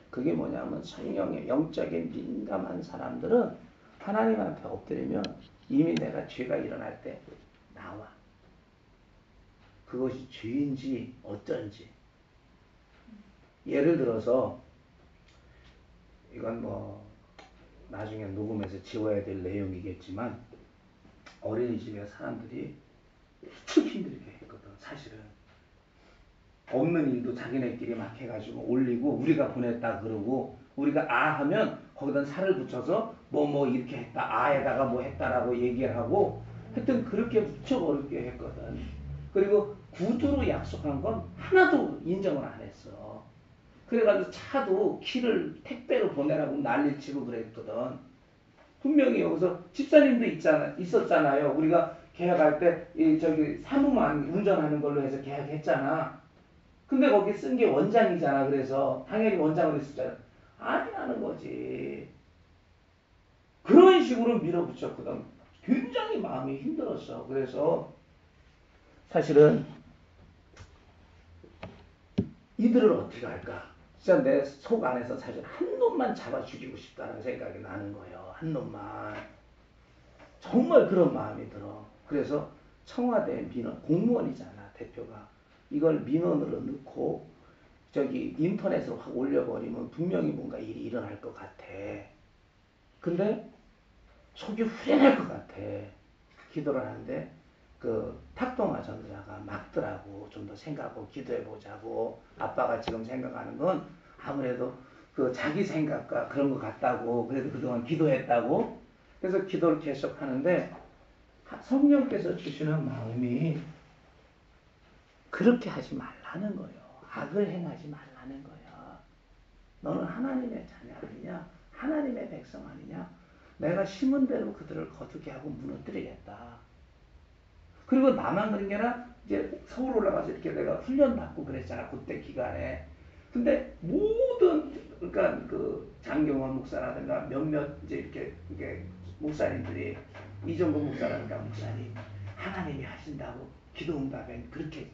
그게 뭐냐면 성령의 영적인 민감한 사람들은 하나님 앞에 엎드리면 이미 내가 죄가 일어날 때 나와. 그것이 죄인지 어쩐지. 예를 들어서 이건 뭐 나중에 녹음해서 지워야 될 내용이겠지만 어린이집에 사람들이 무척 힘들게 했거든. 사실은 없는 일도 자기네끼리 막 해가지고 올리고 우리가 보냈다 그러고 우리가 하면 거기다 살을 붙여서 뭐 이렇게 했다 에다가 뭐 했다라고 얘기를 하고 하여튼 그렇게 무척 어렵게 했거든. 그리고 구두로 약속한 건 하나도 인정을 안 했어. 그래가지고 차도 키를 택배로 보내라고 난리를 치고 그랬거든. 분명히 여기서 집사님도 있었잖아요. 우리가 계약할 때 사무만 운전하는 걸로 해서 계약했잖아. 근데 거기 쓴 게 원장이잖아. 그래서 당연히 원장으로 있었잖아. 아니라는 거지. 그런 식으로 밀어붙였거든. 굉장히 마음이 힘들었어. 그래서 사실은 이들을 어떻게 할까? 진짜 내 속 안에서 사실 한 놈만 잡아 죽이고 싶다는 생각이 나는 거예요. 한 놈만. 정말 그런 마음이 들어. 그래서 청와대 민원, 공무원이잖아, 대표가. 이걸 민원으로 넣고 인터넷으로 확 올려버리면 분명히 뭔가 일이 일어날 것 같아. 근데 속이 후련할 것 같아. 기도를 하는데 그 탁동아 전도자가 막더라고. 좀 더 생각하고 기도해보자고. 아빠가 지금 생각하는 건 아무래도 그 자기 생각과 그런 것 같다고. 그래도 그동안 기도했다고. 그래서 기도를 계속하는데 성령께서 주시는 마음이 그렇게 하지 말라는 거예요. 악을 행하지 말라는 거예요. 너는 하나님의 자녀 아니냐? 하나님의 백성 아니냐? 내가 심은 대로 그들을 거두게 하고 무너뜨리겠다. 그리고 나만 그런 게 아니라 이제 서울 올라가서 이렇게 내가 훈련 받고 그랬잖아. 그때 기간에. 근데 모든 그러니까 그 장경원 목사라든가 몇몇 이제 이렇게 목사님들이 이정도 목사라든가 목사님 하나님이 하신다고 기도응답엔 그렇게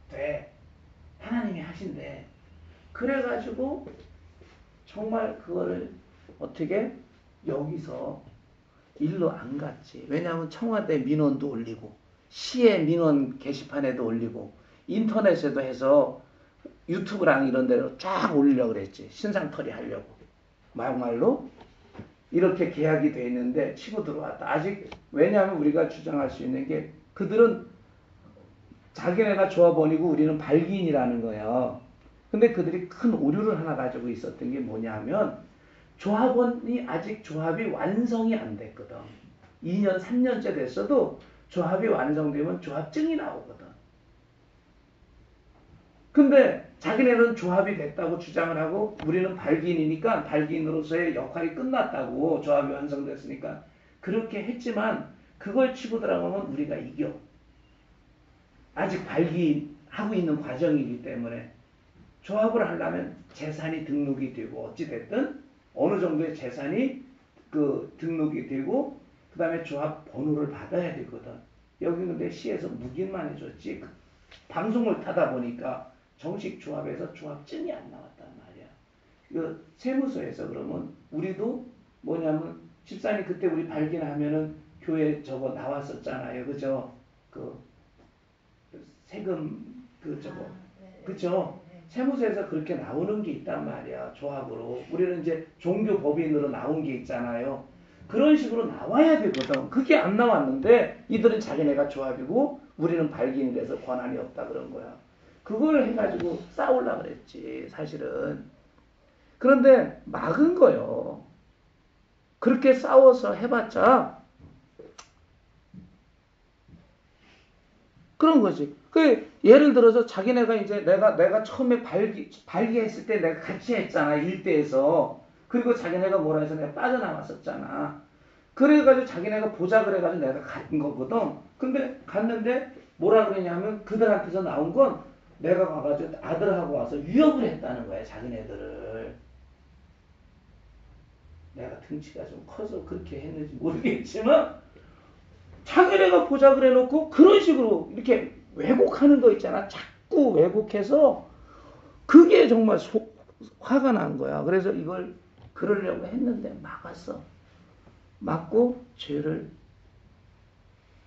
돼. 하나님이 하신대. 그래가지고 정말 그거를 어떻게 여기서 일로 안 갔지. 왜냐하면 청와대 민원도 올리고 시의 민원 게시판에도 올리고 인터넷에도 해서 유튜브랑 이런 데로 쫙 올리려고 그랬지. 신상털이 하려고. 막말로 이렇게 계약이 돼 있는데 치고 들어왔다. 아직 왜냐하면 우리가 주장할 수 있는 게 그들은 자기네가 조합원이고 우리는 발기인이라는 거예요. 근데 그들이 큰 오류를 하나 가지고 있었던 게 뭐냐면 조합원이 아직 조합이 완성이 안 됐거든. 2년, 3년째 됐어도 조합이 완성되면 조합증이 나오거든. 근데 자기네는 조합이 됐다고 주장을 하고 우리는 발기인이니까 발기인으로서의 역할이 끝났다고 조합이 완성됐으니까 그렇게 했지만 그걸 치고 들어가면 우리가 이겨. 아직 발기하고 있는 과정이기 때문에. 조합을 하려면 재산이 등록이 되고 어찌됐든 어느 정도의 재산이 그 등록이 되고 그 다음에 조합 번호를 받아야 되거든. 여기 근데 시에서 묵인만 해줬지 방송을 타다 보니까 정식 조합에서 조합증이 안 나왔단 말이야. 그 세무서에서 그러면 우리도 뭐냐면 집사님 그때 우리 발견하면은 교회 저거 나왔었잖아요. 그죠? 그 세금 그죠? 세무서에서 그렇게 나오는 게 있단 말이야. 조합으로. 우리는 이제 종교 법인으로 나온 게 있잖아요. 그런 식으로 나와야 되거든. 그게 안 나왔는데 이들은 자기네가 조합이고 우리는 발기인이 돼서 권한이 없다 그런 거야. 그걸 해가지고 싸우려고 그랬지 사실은. 그런데 막은 거요. 그렇게 싸워서 해봤자 그런 거지. 그 예를 들어서 자기네가 이제 내가 처음에 발기했을 때 내가 같이 했잖아. 일대에서. 그리고 자기네가 뭐라 해서 내가 빠져나왔었잖아. 그래가지고 자기네가 보자 그래가지고 내가 간 거거든. 근데 갔는데 뭐라 그러냐면 그들한테서 나온 건 내가 가가지고 아들하고 와서 위협을 했다는 거야. 자기네들을. 내가 등치가 좀 커서 그렇게 했는지 모르겠지만 자기네가 보자 그래 놓고 그런 식으로 이렇게 왜곡하는 거 있잖아. 자꾸 왜곡해서 그게 정말 화가 난 거야. 그래서 이걸 그러려고 했는데 막았어. 막고 죄를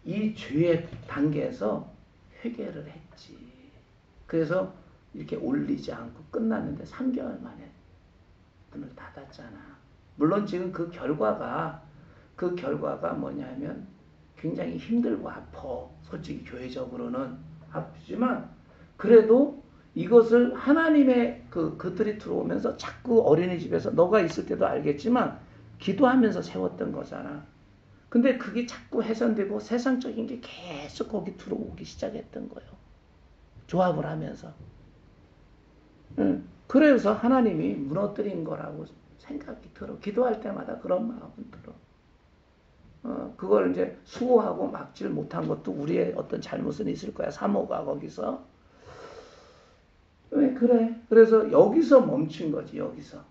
이 죄의 단계에서 회개를 했지. 그래서 이렇게 올리지 않고 끝났는데 3개월 만에 문을 닫았잖아. 물론 지금 그 결과가 뭐냐면 굉장히 힘들고 아파. 솔직히 교회적으로는 아프지만 그래도 이것을 하나님의 그들이 들어오면서 자꾸 어린이집에서 너가 있을 때도 알겠지만 기도하면서 세웠던 거잖아. 근데 그게 자꾸 훼손되고 세상적인 게 계속 거기 들어오기 시작했던 거예요. 조합을 하면서. 그래서 하나님이 무너뜨린 거라고 생각이 들어. 기도할 때마다 그런 마음은 들어. 그걸 이제 수호하고 막지를 못한 것도 우리의 어떤 잘못은 있을 거야. 사모가 거기서. 왜 그래? 그래서 여기서 멈춘 거지. 여기서.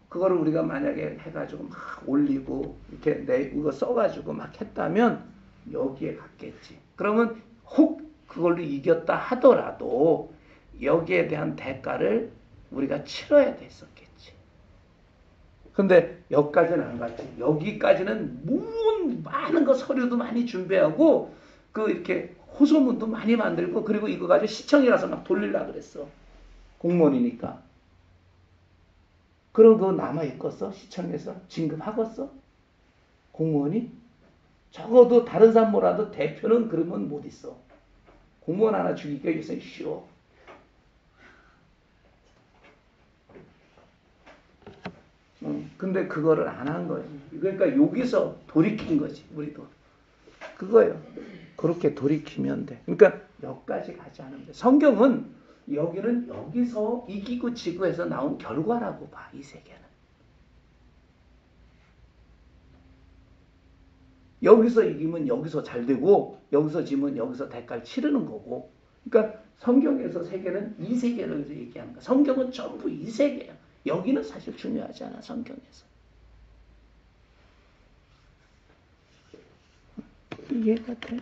그거를 우리가 만약에 해가지고 막 올리고 이렇게 이거 써가지고 막 했다면 여기에 갔겠지. 그러면 혹 그걸로 이겼다 하더라도 여기에 대한 대가를 우리가 치러야 됐었겠지. 근데 여기까지는 안 갔지. 여기까지는 많은 거 서류도 많이 준비하고 이렇게 호소문도 많이 만들고 그리고 이거 가지고 시청이라서 막 돌리려고 그랬어. 공무원이니까. 그럼 그거 남아있겠어? 시청에서 진급하겠어? 공무원이? 적어도 다른 사람 뭐라도 대표는 그러면 못 있어. 공무원 하나 죽이기가 요새 쉬워. 근데 그거를 안 한 거예요. 그러니까 여기서 돌이킨 거지, 우리도. 그거예요. 그렇게 돌이키면 돼. 그러니까 여기까지 가지 않으면 돼. 성경은 여기는 여기서 이기고 지고해서 나온 결과라고 봐, 이 세계는. 여기서 이기면 여기서 잘 되고, 여기서 지면 여기서 대가를 치르는 거고. 그러니까 성경에서 세계는 이 세계를 얘기하는 거야. 성경은 전부 이 세계야. 여기는 사실 중요하지 않아, 성경에서. 이해가 돼?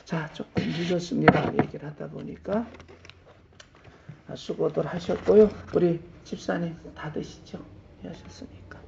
자, 조금 늦었습니다. 얘기를 하다 보니까. 수고들 하셨고요. 우리 집사님 다 드시죠? 하셨으니까.